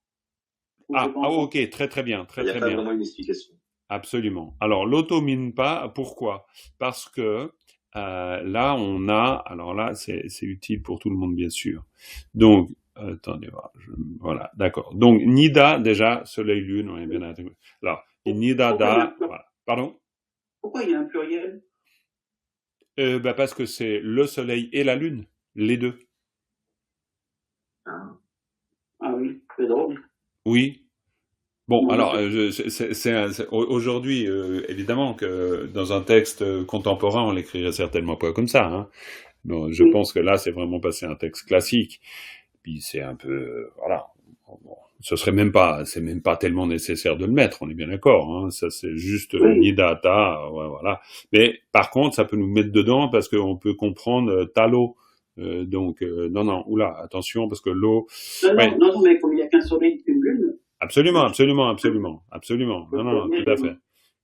Ok, très bien, très bien. Il n'y a pas vraiment une explication. Absolument. Alors l'auto-minpa, pourquoi? Parce que là, on a, alors là, c'est utile pour tout le monde, bien sûr. Donc, attendez, voilà, d'accord. Donc, Nida, déjà, soleil, lune, on est bien intégré. Alors, Nida, voilà. Pardon? Pourquoi il y a un pluriel? Parce que c'est le soleil et la lune, les deux. Ah oui, c'est drôle. Oui. Bon, alors, aujourd'hui, évidemment que dans un texte contemporain, on l'écrirait certainement pas comme ça, hein. Bon, je pense que là, c'est vraiment passé un texte classique. Puis c'est un peu, voilà. Bon, c'est même pas tellement nécessaire de le mettre, on est bien d'accord, hein. Ça, c'est juste nidata, ouais, voilà. Mais, par contre, ça peut nous mettre dedans parce qu'on peut comprendre talo. Donc, non, oula, attention, parce que l'eau... Non, mais comme il n'y a qu'un soleil, une Absolument, absolument, absolument, absolument. Non, tout à fait.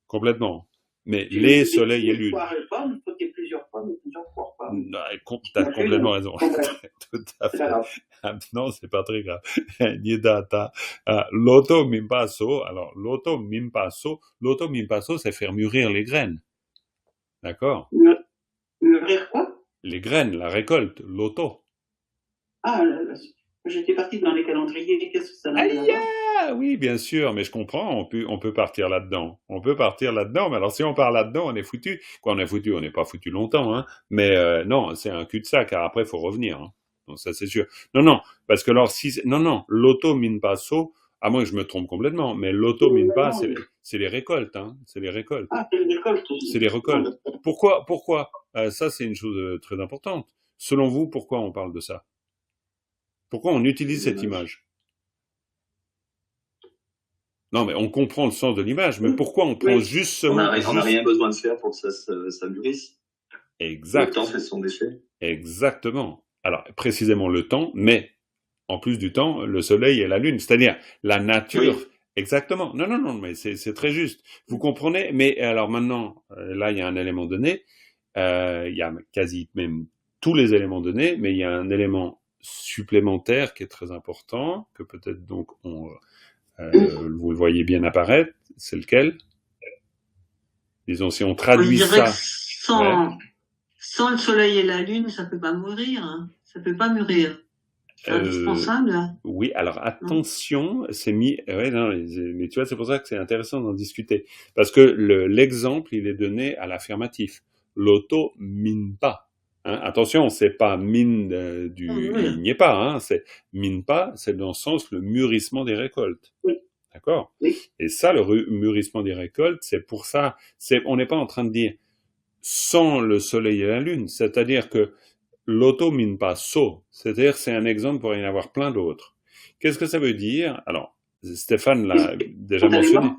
Complètement. Mais les soleils et lune. Il faut qu'il y ait plusieurs pommes et plusieurs pommes. T'as complètement raison. Tout à fait. Non, c'est pas très grave. Niedata. L'auto mimpasso. Alors, l'auto mimpasso, c'est faire mûrir les graines. D'accord? Mûrir quoi? Les graines, la récolte, l'auto. Ah, j'étais parti dans les calendriers. Qu'est-ce que ça veut dire? Oui, bien sûr, mais je comprends, on peut partir là-dedans. On peut partir là-dedans, mais alors si on part là-dedans, on est foutu. Quoi, on est foutu, on n'est pas foutu longtemps, hein. Mais non, c'est un cul-de-sac, car après, il faut revenir. Hein. Donc ça, c'est sûr. Non, parce que alors, non, l'auto mine passo, à moins que je me trompe complètement, mais l'auto mine pas, c'est les récoltes, hein. C'est les récoltes. Ah, c'est les récoltes. C'est les récoltes. Pourquoi ça, c'est une chose très importante. Selon vous, pourquoi on parle de ça? Pourquoi on utilise cette image? Non, mais on comprend le sens de l'image, mais pourquoi on prend juste ce mot? On n'a rien besoin de faire pour que ça mûrisse. Exact. Le temps fait son effet. Exactement. Alors, précisément le temps, mais en plus du temps, le soleil et la lune, c'est-à-dire la nature. Oui. Exactement. Non, mais c'est très juste. Vous comprenez? Mais alors maintenant, là, il y a un élément donné. Il y a quasi même tous les éléments donnés, mais il y a un élément supplémentaire qui est très important, que peut-être donc vous le voyez bien apparaître, c'est lequel? Disons, si on traduit ça. Sans le soleil et la lune, ça peut pas mourir, hein. Ça peut pas mûrir. C'est indispensable. Oui, alors attention, c'est mis. Ouais, non, mais tu vois, c'est pour ça que c'est intéressant d'en discuter, parce que l'exemple, il est donné à l'affirmatif. L'auto mine pas. Hein, attention, c'est pas mine il n'y est pas. Hein, c'est mine pas, c'est dans le sens le mûrissement des récoltes. Oui. D'accord. Oui. Et ça, le mûrissement des récoltes, c'est pour ça. On n'est pas en train de dire sans le soleil et la lune, c'est-à-dire que l'auto mine pas so, c'est-à-dire c'est un exemple pour y en avoir plein d'autres. Qu'est-ce que ça veut dire? Alors, Stéphane l'a déjà mentionné.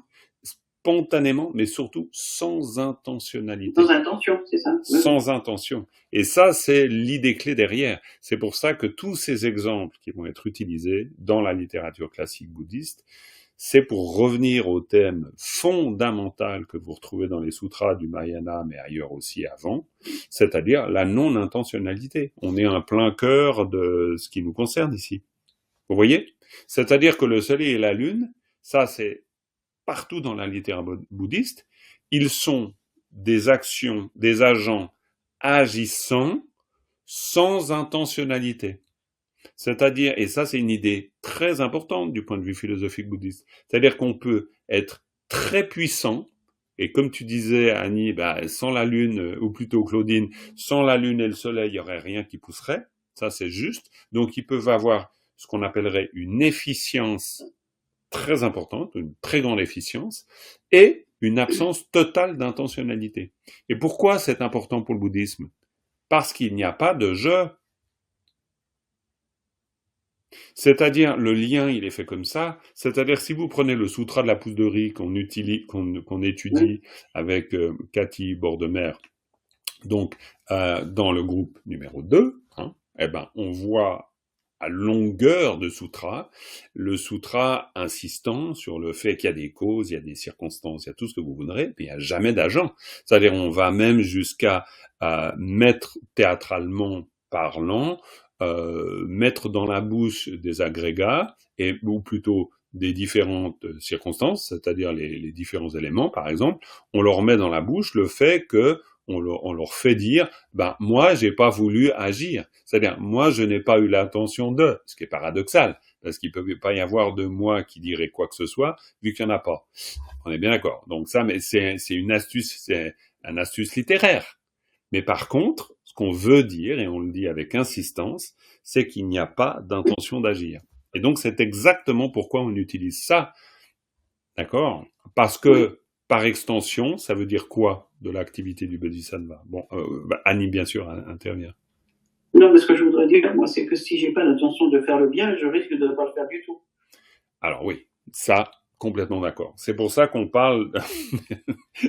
Spontanément, mais surtout sans intentionnalité. Sans intention, c'est ça. Oui. Sans intention. Et ça, c'est l'idée clé derrière. C'est pour ça que tous ces exemples qui vont être utilisés dans la littérature classique bouddhiste, c'est pour revenir au thème fondamental que vous retrouvez dans les sutras du Mahayana, mais ailleurs aussi avant, c'est-à-dire la non-intentionnalité. On est en plein cœur de ce qui nous concerne ici. Vous voyez? C'est-à-dire que le soleil et la lune, ça c'est partout dans la littérature bouddhiste, ils sont des actions, des agents agissant sans intentionnalité. C'est-à-dire, et ça c'est une idée très importante du point de vue philosophique bouddhiste, c'est-à-dire qu'on peut être très puissant, et comme tu disais Annie, sans la lune, ou plutôt Claudine, sans la lune et le soleil, il n'y aurait rien qui pousserait, ça c'est juste, donc ils peuvent avoir ce qu'on appellerait une efficience très importante, une très grande efficience, et une absence totale d'intentionnalité. Et pourquoi c'est important pour le bouddhisme? Parce qu'il n'y a pas de je. C'est-à-dire, le lien, il est fait comme ça. C'est-à-dire, si vous prenez le sutra de la pousse de riz qu'on étudie avec Cathy Bordemer, donc dans le groupe numéro 2, on voit à longueur de sutra, le sutra insistant sur le fait qu'il y a des causes, il y a des circonstances, il y a tout ce que vous voudrez, mais il n'y a jamais d'agent. C'est-à-dire, on va même jusqu'à mettre théâtralement parlant, mettre dans la bouche des agrégats, ou plutôt des différentes circonstances, c'est-à-dire les différents éléments, par exemple, on leur met dans la bouche le fait que on leur fait dire, moi, j'ai pas voulu agir. C'est-à-dire, moi, je n'ai pas eu l'intention de, ce qui est paradoxal, parce qu'il peut pas y avoir de moi qui dirait quoi que ce soit, vu qu'il y en a pas. On est bien d'accord. Donc ça, mais c'est une astuce, c'est une astuce littéraire. Mais par contre, ce qu'on veut dire, et on le dit avec insistance, c'est qu'il n'y a pas d'intention d'agir. Et donc, c'est exactement pourquoi on utilise ça. D'accord? Parce que, par extension, ça veut dire quoi de l'activité du Bodhisattva? Bon, Annie, bien sûr, intervient. Non, mais ce que je voudrais dire, moi, c'est que si j'ai pas l'intention de faire le bien, je risque de ne pas le faire du tout. Alors oui, ça, complètement d'accord. C'est pour ça qu'on parle,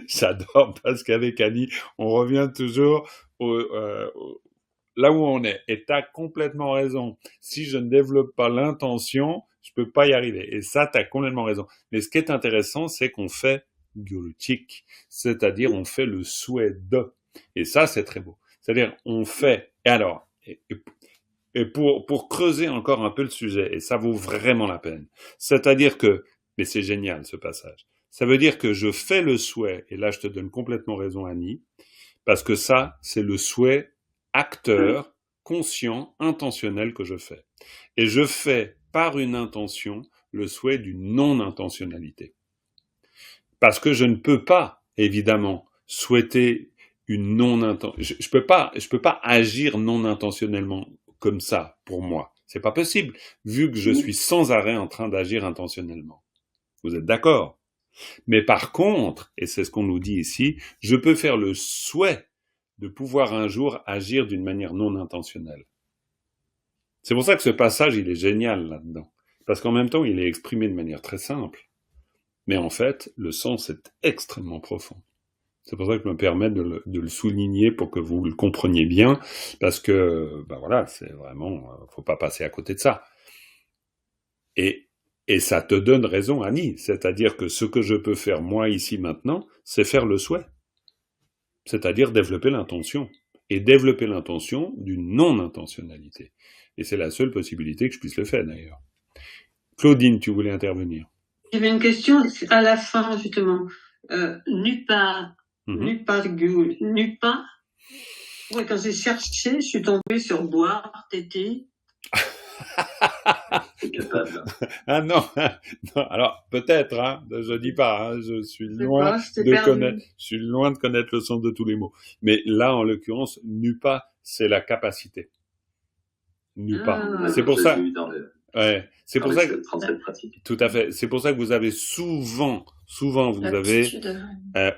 j'adore, parce qu'avec Annie, on revient toujours là où on est. Et tu as complètement raison. Si je ne développe pas l'intention, Je peux pas y arriver. Et ça, tu as complètement raison. Mais ce qui est intéressant, c'est qu'on fait gyurchik, c'est-à-dire on fait le souhait de. Et ça, c'est très beau. C'est-à-dire, on fait. Et alors, et pour creuser encore un peu le sujet, et ça vaut vraiment la peine, c'est-à-dire que, mais c'est génial ce passage, ça veut dire que je fais le souhait, et là je te donne complètement raison Annie, parce que ça, c'est le souhait acteur, conscient, intentionnel que je fais. Et je fais par une intention le souhait d'une non-intentionnalité. Parce que je ne peux pas, évidemment, souhaiter une non-intention. Je peux pas agir non-intentionnellement comme ça, pour moi. C'est pas possible, vu que je suis sans arrêt en train d'agir intentionnellement. Vous êtes d'accord? Mais par contre, et c'est ce qu'on nous dit ici, je peux faire le souhait de pouvoir un jour agir d'une manière non intentionnelle. C'est pour ça que ce passage, il est génial là-dedans. Parce qu'en même temps, il est exprimé de manière très simple. Mais en fait, le sens est extrêmement profond. C'est pour ça que je me permets de le souligner pour que vous le compreniez bien, parce que, ben voilà, c'est vraiment, faut pas passer à côté de ça. Et ça te donne raison, Annie, c'est-à-dire que ce que je peux faire moi ici maintenant, c'est faire le souhait. C'est-à-dire développer l'intention. Et développer l'intention d'une non-intentionnalité. Et c'est la seule possibilité que je puisse le faire, d'ailleurs. Claudine, tu voulais intervenir? J'avais une question à la fin, justement. Nupa, Nupa. Ouais, quand j'ai cherché, je suis tombée sur boire, téter. C'est capable. Ah non, non, alors peut-être, hein, je dis pas, hein, je suis loin de connaître le sens de tous les mots. Mais là, en l'occurrence, nupa, c'est la capacité. Nupa. C'est pour ça. Ouais, c'est pour ça que 37 pratiques. Tout à fait. C'est pour ça que vous avez souvent vous avez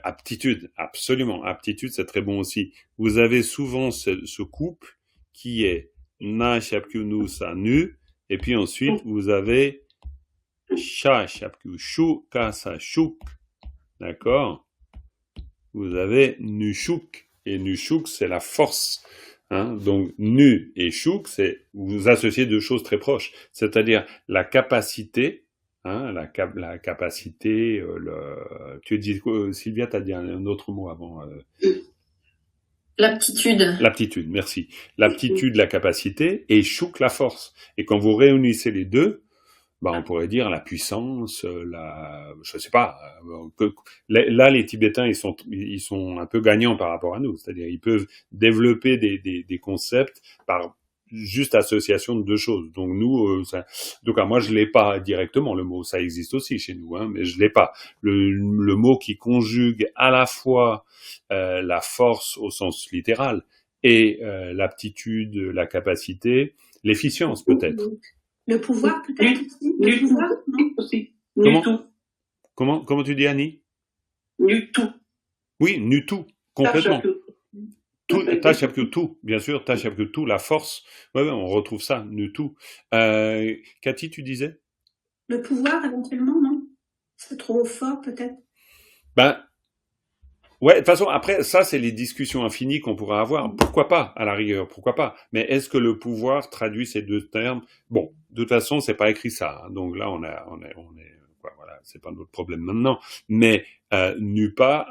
aptitude, absolument. Aptitude, c'est très bon aussi. Vous avez souvent ce couple qui est na shapkyu nu sa nu, et puis ensuite vous avez sha shapkyu shu ka sa shuk, d'accord. Vous avez nu shuk, et nu shuk c'est la force. Hein, donc nu et shuk, c'est vous associez deux choses très proches, c'est-à-dire la capacité, hein, la capacité, tu dis Sylvia, t'as dit un autre mot avant. L'aptitude. L'aptitude, merci. L'aptitude, la capacité, et shuk, la force. Et quand vous réunissez les deux, bah on pourrait dire la puissance, je sais pas. Là, les Tibétains, ils sont un peu gagnants par rapport à nous. C'est-à-dire, ils peuvent développer des concepts par juste association de deux choses. Donc nous, donc moi je l'ai pas directement le mot. Ça existe aussi chez nous, hein, mais je l'ai pas. Le mot qui conjugue à la fois la force au sens littéral et l'aptitude, la capacité, l'efficience peut-être. Le pouvoir, peut-être aussi. Le pouvoir, non aussi. Comment tu dis, Annie? Nutu. Oui, Nutu, complètement. Tout, Tashapkyu tout, bien sûr, Tashapkyu tout, la force. Ouais, on retrouve ça, Nutu. Cathy, tu disais? Le pouvoir, éventuellement, non? C'est trop fort, peut-être? Ben, ouais, de toute façon, après, ça, c'est les discussions infinies qu'on pourra avoir. Pourquoi pas, à la rigueur, pourquoi pas. Mais est-ce que le pouvoir traduit ces deux termes? Bon, de toute façon, c'est pas écrit ça. Hein. Donc là, on est, voilà, c'est pas notre problème maintenant. Mais, Nupa,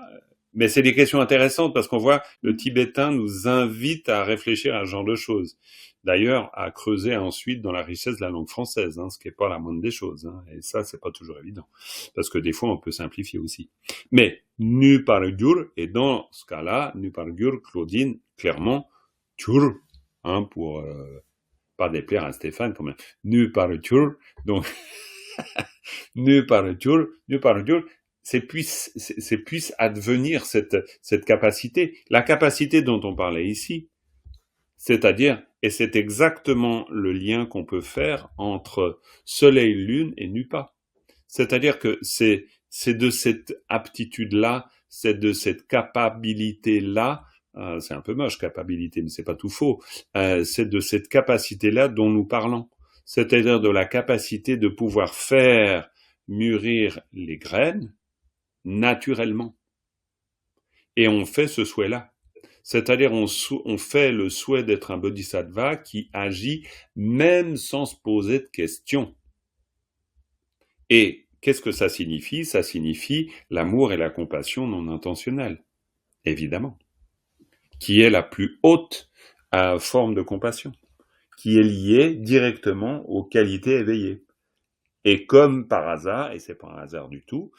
mais c'est des questions intéressantes parce qu'on voit, le tibétain nous invite à réfléchir à ce genre de choses. D'ailleurs, à creuser ensuite dans la richesse de la langue française, hein, ce qui est pas la moindre des choses. Hein, et ça, c'est pas toujours évident. Parce que des fois, on peut simplifier aussi. Mais, nu par gyur, et dans ce cas-là, nu par gyur, Claudine, clairement, gyur, hein, pour pas déplaire à Stéphane quand même. Nu par gyur, donc, nu par gyur, c'est puisse advenir cette capacité. La capacité dont on parlait ici, c'est-à-dire, et c'est exactement le lien qu'on peut faire entre soleil, lune et nupa. C'est-à-dire que c'est de cette aptitude-là, c'est de cette capacité-là, c'est un peu moche, capacité, mais c'est pas tout faux, c'est de cette capacité-là dont nous parlons. C'est-à-dire de la capacité de pouvoir faire mûrir les graines naturellement. Et on fait ce souhait-là. C'est-à-dire, on fait le souhait d'être un bodhisattva qui agit même sans se poser de questions. Et qu'est-ce que ça signifie? Ça signifie l'amour et la compassion non intentionnelle, évidemment, qui est la plus haute forme de compassion, qui est liée directement aux qualités éveillées. Et comme par hasard, et c'est pas un hasard du tout,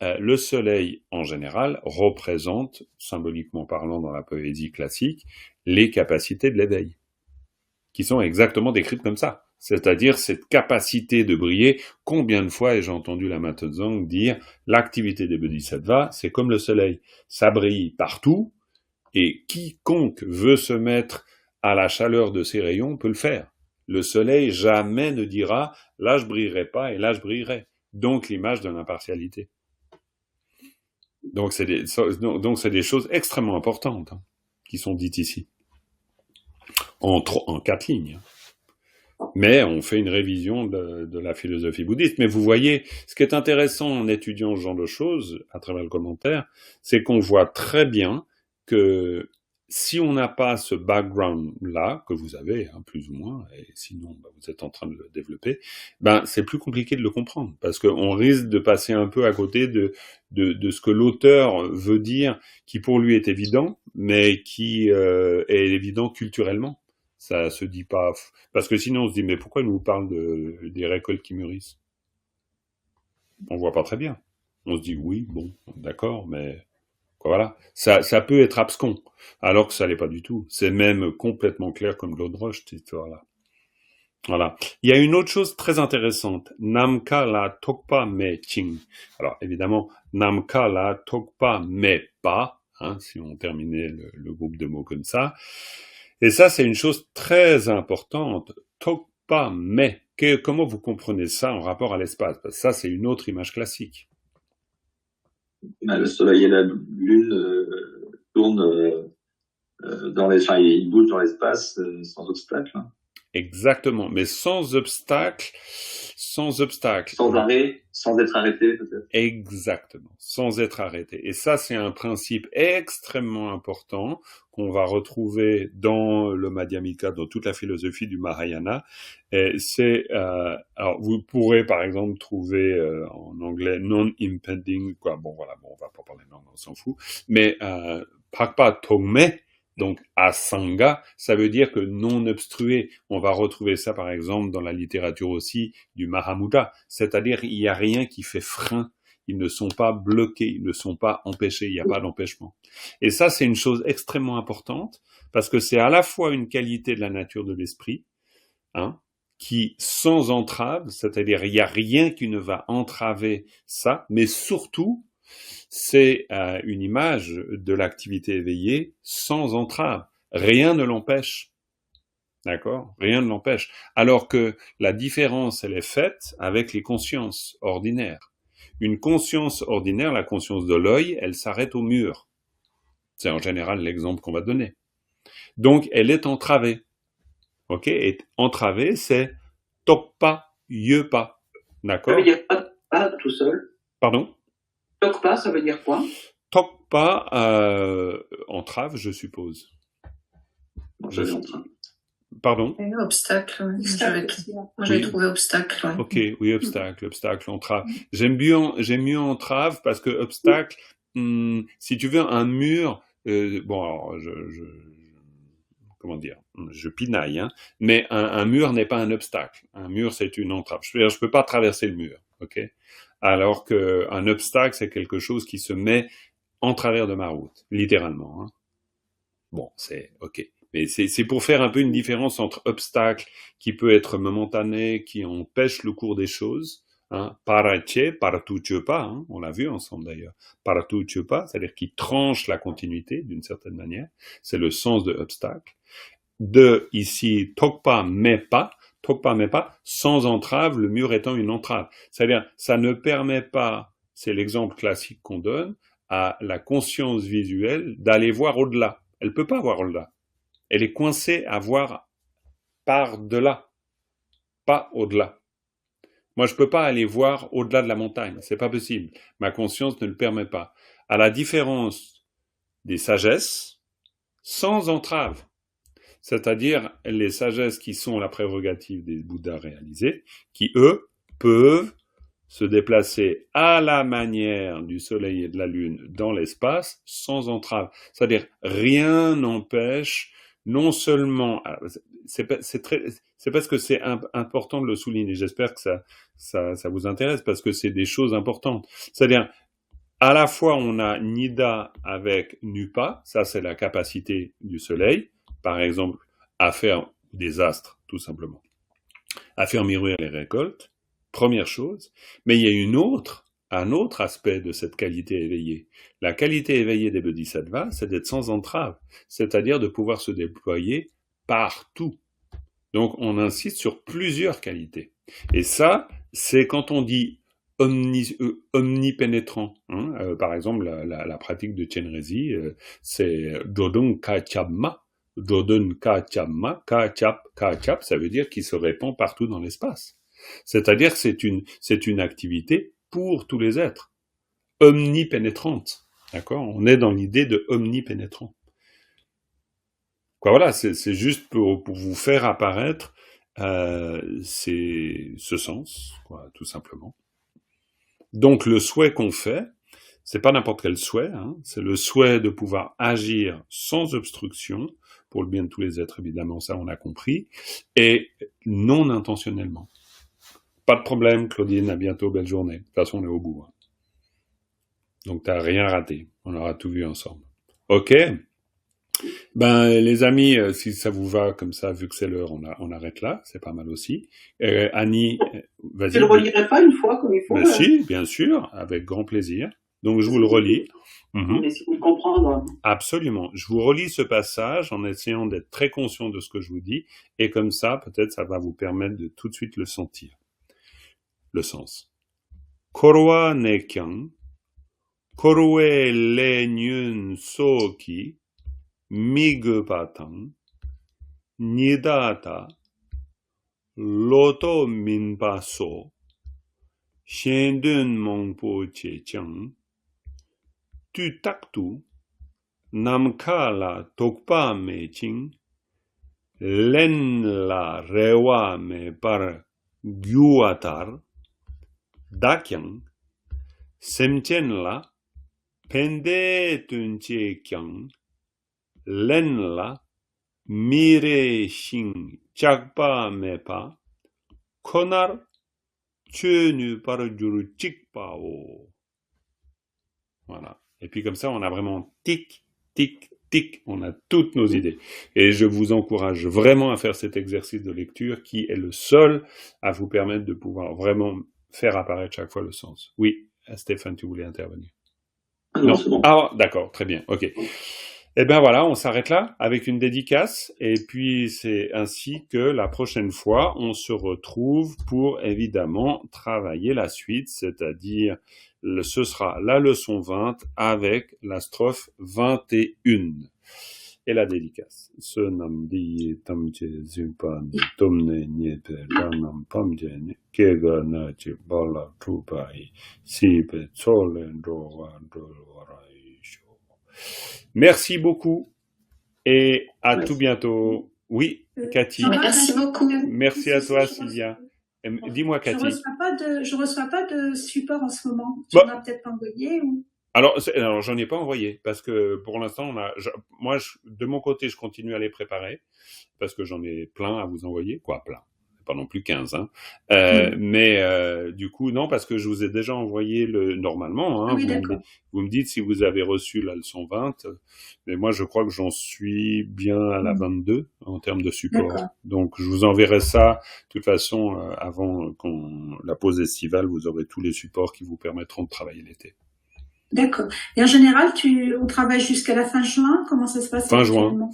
le soleil en général représente, symboliquement parlant dans la poésie classique, les capacités de l'éveil, qui sont exactement décrites comme ça. C'est-à-dire cette capacité de briller. Combien de fois ai-je entendu la Matozang dire l'activité des bodhisattvas, c'est comme le soleil, ça brille partout, et quiconque veut se mettre à la chaleur de ses rayons peut le faire. Le soleil jamais ne dira « là je brillerai pas et là je brillerai ». Donc l'image de l'impartialité. Donc c'est des choses extrêmement importantes qui sont dites ici, en 4 lignes. Mais on fait une révision de la philosophie bouddhiste. Mais vous voyez, ce qui est intéressant en étudiant ce genre de choses, à travers le commentaire, c'est qu'on voit très bien que si on n'a pas ce background-là, que vous avez, plus ou moins, et sinon vous êtes en train de le développer, c'est plus compliqué de le comprendre, parce qu'on risque de passer un peu à côté de ce que l'auteur veut dire, qui pour lui est évident, mais qui est évident culturellement. Ça se dit pas, parce que sinon on se dit, mais pourquoi il nous parle des récoltes qui mûrissent? On voit pas très bien. On se dit, oui, bon, d'accord, mais voilà. Ça peut être abscon, alors que ça l'est pas du tout. C'est même complètement clair comme de l'eau de roche, cette histoire-là. Voilà. Il y a une autre chose très intéressante. Namka la tokpa me ching. Alors, évidemment, Namka la tokpa me pas, si on terminait le groupe de mots comme ça. Et ça, c'est une chose très importante. Tokpa me. Comment vous comprenez ça en rapport à l'espace? Parce que ça, c'est une autre image classique. Le soleil et la lune tournent ils bougent dans l'espace sans obstacle. Exactement, mais sans obstacle. Sans arrêt, sans être arrêté peut-être. Exactement, sans être arrêté. Et ça, c'est un principe extrêmement important qu'on va retrouver dans le Madhyamika, dans toute la philosophie du Mahayana. Et alors vous pourrez par exemple trouver en anglais non-impending, on va pas parler langue, on s'en fout, mais Pakpa Tongme, donc asanga, ça veut dire que non obstrué. On va retrouver ça par exemple dans la littérature aussi du Mahamudra, c'est-à-dire il n'y a rien qui fait frein. Ils ne sont pas bloqués, ils ne sont pas empêchés, il n'y a pas d'empêchement. Et ça, c'est une chose extrêmement importante, parce que c'est à la fois une qualité de la nature de l'esprit, qui, sans entrave, c'est-à-dire il n'y a rien qui ne va entraver ça, mais surtout, c'est une image de l'activité éveillée sans entrave. Rien ne l'empêche. D'accord? Rien ne l'empêche. Alors que la différence, elle est faite avec les consciences ordinaires. Une conscience ordinaire, la conscience de l'œil, elle s'arrête au mur. C'est en général l'exemple qu'on va donner. Donc, elle est entravée. Ok? Et entravée, c'est tokpa, yepa. D'accord? Ça veut dire pas tout seul. Pardon? Tokpa, ça veut dire quoi? Tokpa, entrave, je suppose. Pardon? Obstacle. Moi, j'avais trouvé obstacle. Ouais. Ok, oui, obstacle, entrave. J'aime mieux entrave parce que obstacle, si tu veux, un mur, alors, comment dire, je pinaille, mais un mur n'est pas un obstacle. Un mur, c'est une entrave. Je peux pas traverser le mur, ok? Alors que un obstacle, c'est quelque chose qui se met en travers de ma route, littéralement. Bon, c'est ok. Mais c'est pour faire un peu une différence entre obstacle qui peut être momentané, qui empêche le cours des choses, parache, paratuchepa, on l'a vu ensemble d'ailleurs, paratuchepa, c'est-à-dire qui tranche la continuité d'une certaine manière, c'est le sens de obstacle. De ici, tokpa mepa, sans entrave, le mur étant une entrave. C'est-à-dire, ça ne permet pas, c'est l'exemple classique qu'on donne, à la conscience visuelle d'aller voir au-delà. Elle peut pas voir au-delà. Elle est coincée à voir par-delà, pas au-delà. Moi, je peux pas aller voir au-delà de la montagne. C'est pas possible. Ma conscience ne le permet pas. À la différence des sagesses, sans entrave. C'est-à-dire les sagesses qui sont la prérogative des Bouddhas réalisés, qui, eux, peuvent se déplacer à la manière du Soleil et de la Lune dans l'espace sans entrave. C'est-à-dire, rien n'empêche, non seulement, c'est parce que c'est important de le souligner. J'espère que ça vous intéresse parce que c'est des choses importantes. C'est-à-dire, à la fois, on a Nida avec Nupa, ça c'est la capacité du Soleil, par exemple, à faire des astres, tout simplement, à faire mûrir les récoltes, première chose. Mais il y a un autre aspect de cette qualité éveillée. La qualité éveillée des bodhisattvas, c'est d'être sans entrave, c'est-à-dire de pouvoir se déployer partout. Donc, on insiste sur plusieurs qualités. Et ça, c'est quand on dit omnipénétrant. Par exemple, la pratique de Chenrezig, c'est Dodon Kachabma. Dodon Kachabma, Kachap, ça veut dire qu'il se répand partout dans l'espace. C'est-à-dire que c'est une activité pour tous les êtres, omnipénétrante. D'accord ? On est dans l'idée de omnipénétrant. Quoi, voilà, c'est juste pour vous faire apparaître ce sens, quoi, tout simplement. Donc le souhait qu'on fait, c'est pas n'importe quel souhait, c'est le souhait de pouvoir agir sans obstruction, pour le bien de tous les êtres, évidemment, ça on a compris, et non intentionnellement. Pas de problème, Claudine, à bientôt, belle journée. De toute façon, on est au bout. Donc t'as rien raté, on aura tout vu ensemble. Ok ? Ben les amis, si ça vous va comme ça, vu que c'est l'heure, on arrête là, c'est pas mal aussi. Annie, vas-y. Tu le relirais pas une fois comme il faut? Ben si, bien sûr, avec grand plaisir. Donc je vous le relis. On essaie de comprendre. Absolument. Je vous relis ce passage en essayant d'être très conscient de ce que je vous dis, et comme ça, peut-être, ça va vous permettre de tout de suite le sentir. Le sens. Korwa nekyan, korwe le nyun soki, migupatan, nidata, loto minpaso, shendun mongpo chechang, tu taktu, namkala tokpa meching, len la rewa me par gyuatar, dakyang, semchen la, pende tunche kyang, len la, mire shing chakpa mepa, konar, chenu par juru chikpao. Voilà. Et puis comme ça, on a vraiment tic, tic, tic, on a toutes nos idées. Et je vous encourage vraiment à faire cet exercice de lecture qui est le seul à vous permettre de pouvoir vraiment faire apparaître chaque fois le sens. Oui, Stéphane, tu voulais intervenir? Non, c'est bon. Ah, d'accord, très bien, ok. Eh bien voilà, on s'arrête là avec une dédicace, et puis c'est ainsi que la prochaine fois, on se retrouve pour évidemment travailler la suite, c'est-à-dire ce sera la leçon 20 avec la strophe 21 et la dédicace. Ce nam di tamche zupan tomne nyete danam pamjene kega nache bala trupai sipe tsolen drowa drowarai sho. Merci beaucoup et à tout bientôt. Oui, Cathy. Merci beaucoup. Merci à toi, Sylvia. Dis-moi, Cathy. Je reçois pas de support en ce moment. Tu m'as peut-être envoyé ou... Alors, j'en ai pas envoyé parce que pour l'instant, de mon côté, je continue à les préparer parce que j'en ai plein à vous envoyer. Quoi, plein. Pas non plus 15, mais du coup, non, parce que je vous ai déjà envoyé normalement, Oui, vous me dites si vous avez reçu la leçon 20, mais moi, je crois que j'en suis bien à la 22 en termes de support. D'accord. Donc, je vous enverrai ça, de toute façon, avant la pause estivale, vous aurez tous les supports qui vous permettront de travailler l'été. D'accord. Et en général, on travaille jusqu'à la fin juin? Comment ça se passe? Fin juin.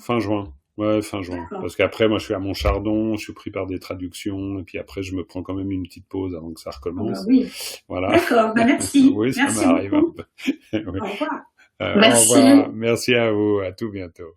Ouais, fin juin. D'accord. Parce qu'après, moi, je suis à Montchardon, je suis pris par des traductions, et puis après, je me prends quand même une petite pause avant que ça recommence. Ah bah oui. Voilà. D'accord, merci. Oui, merci ça m'arrive. beaucoup. Oui. Au revoir. Merci. Au revoir. Merci à vous. À tout bientôt.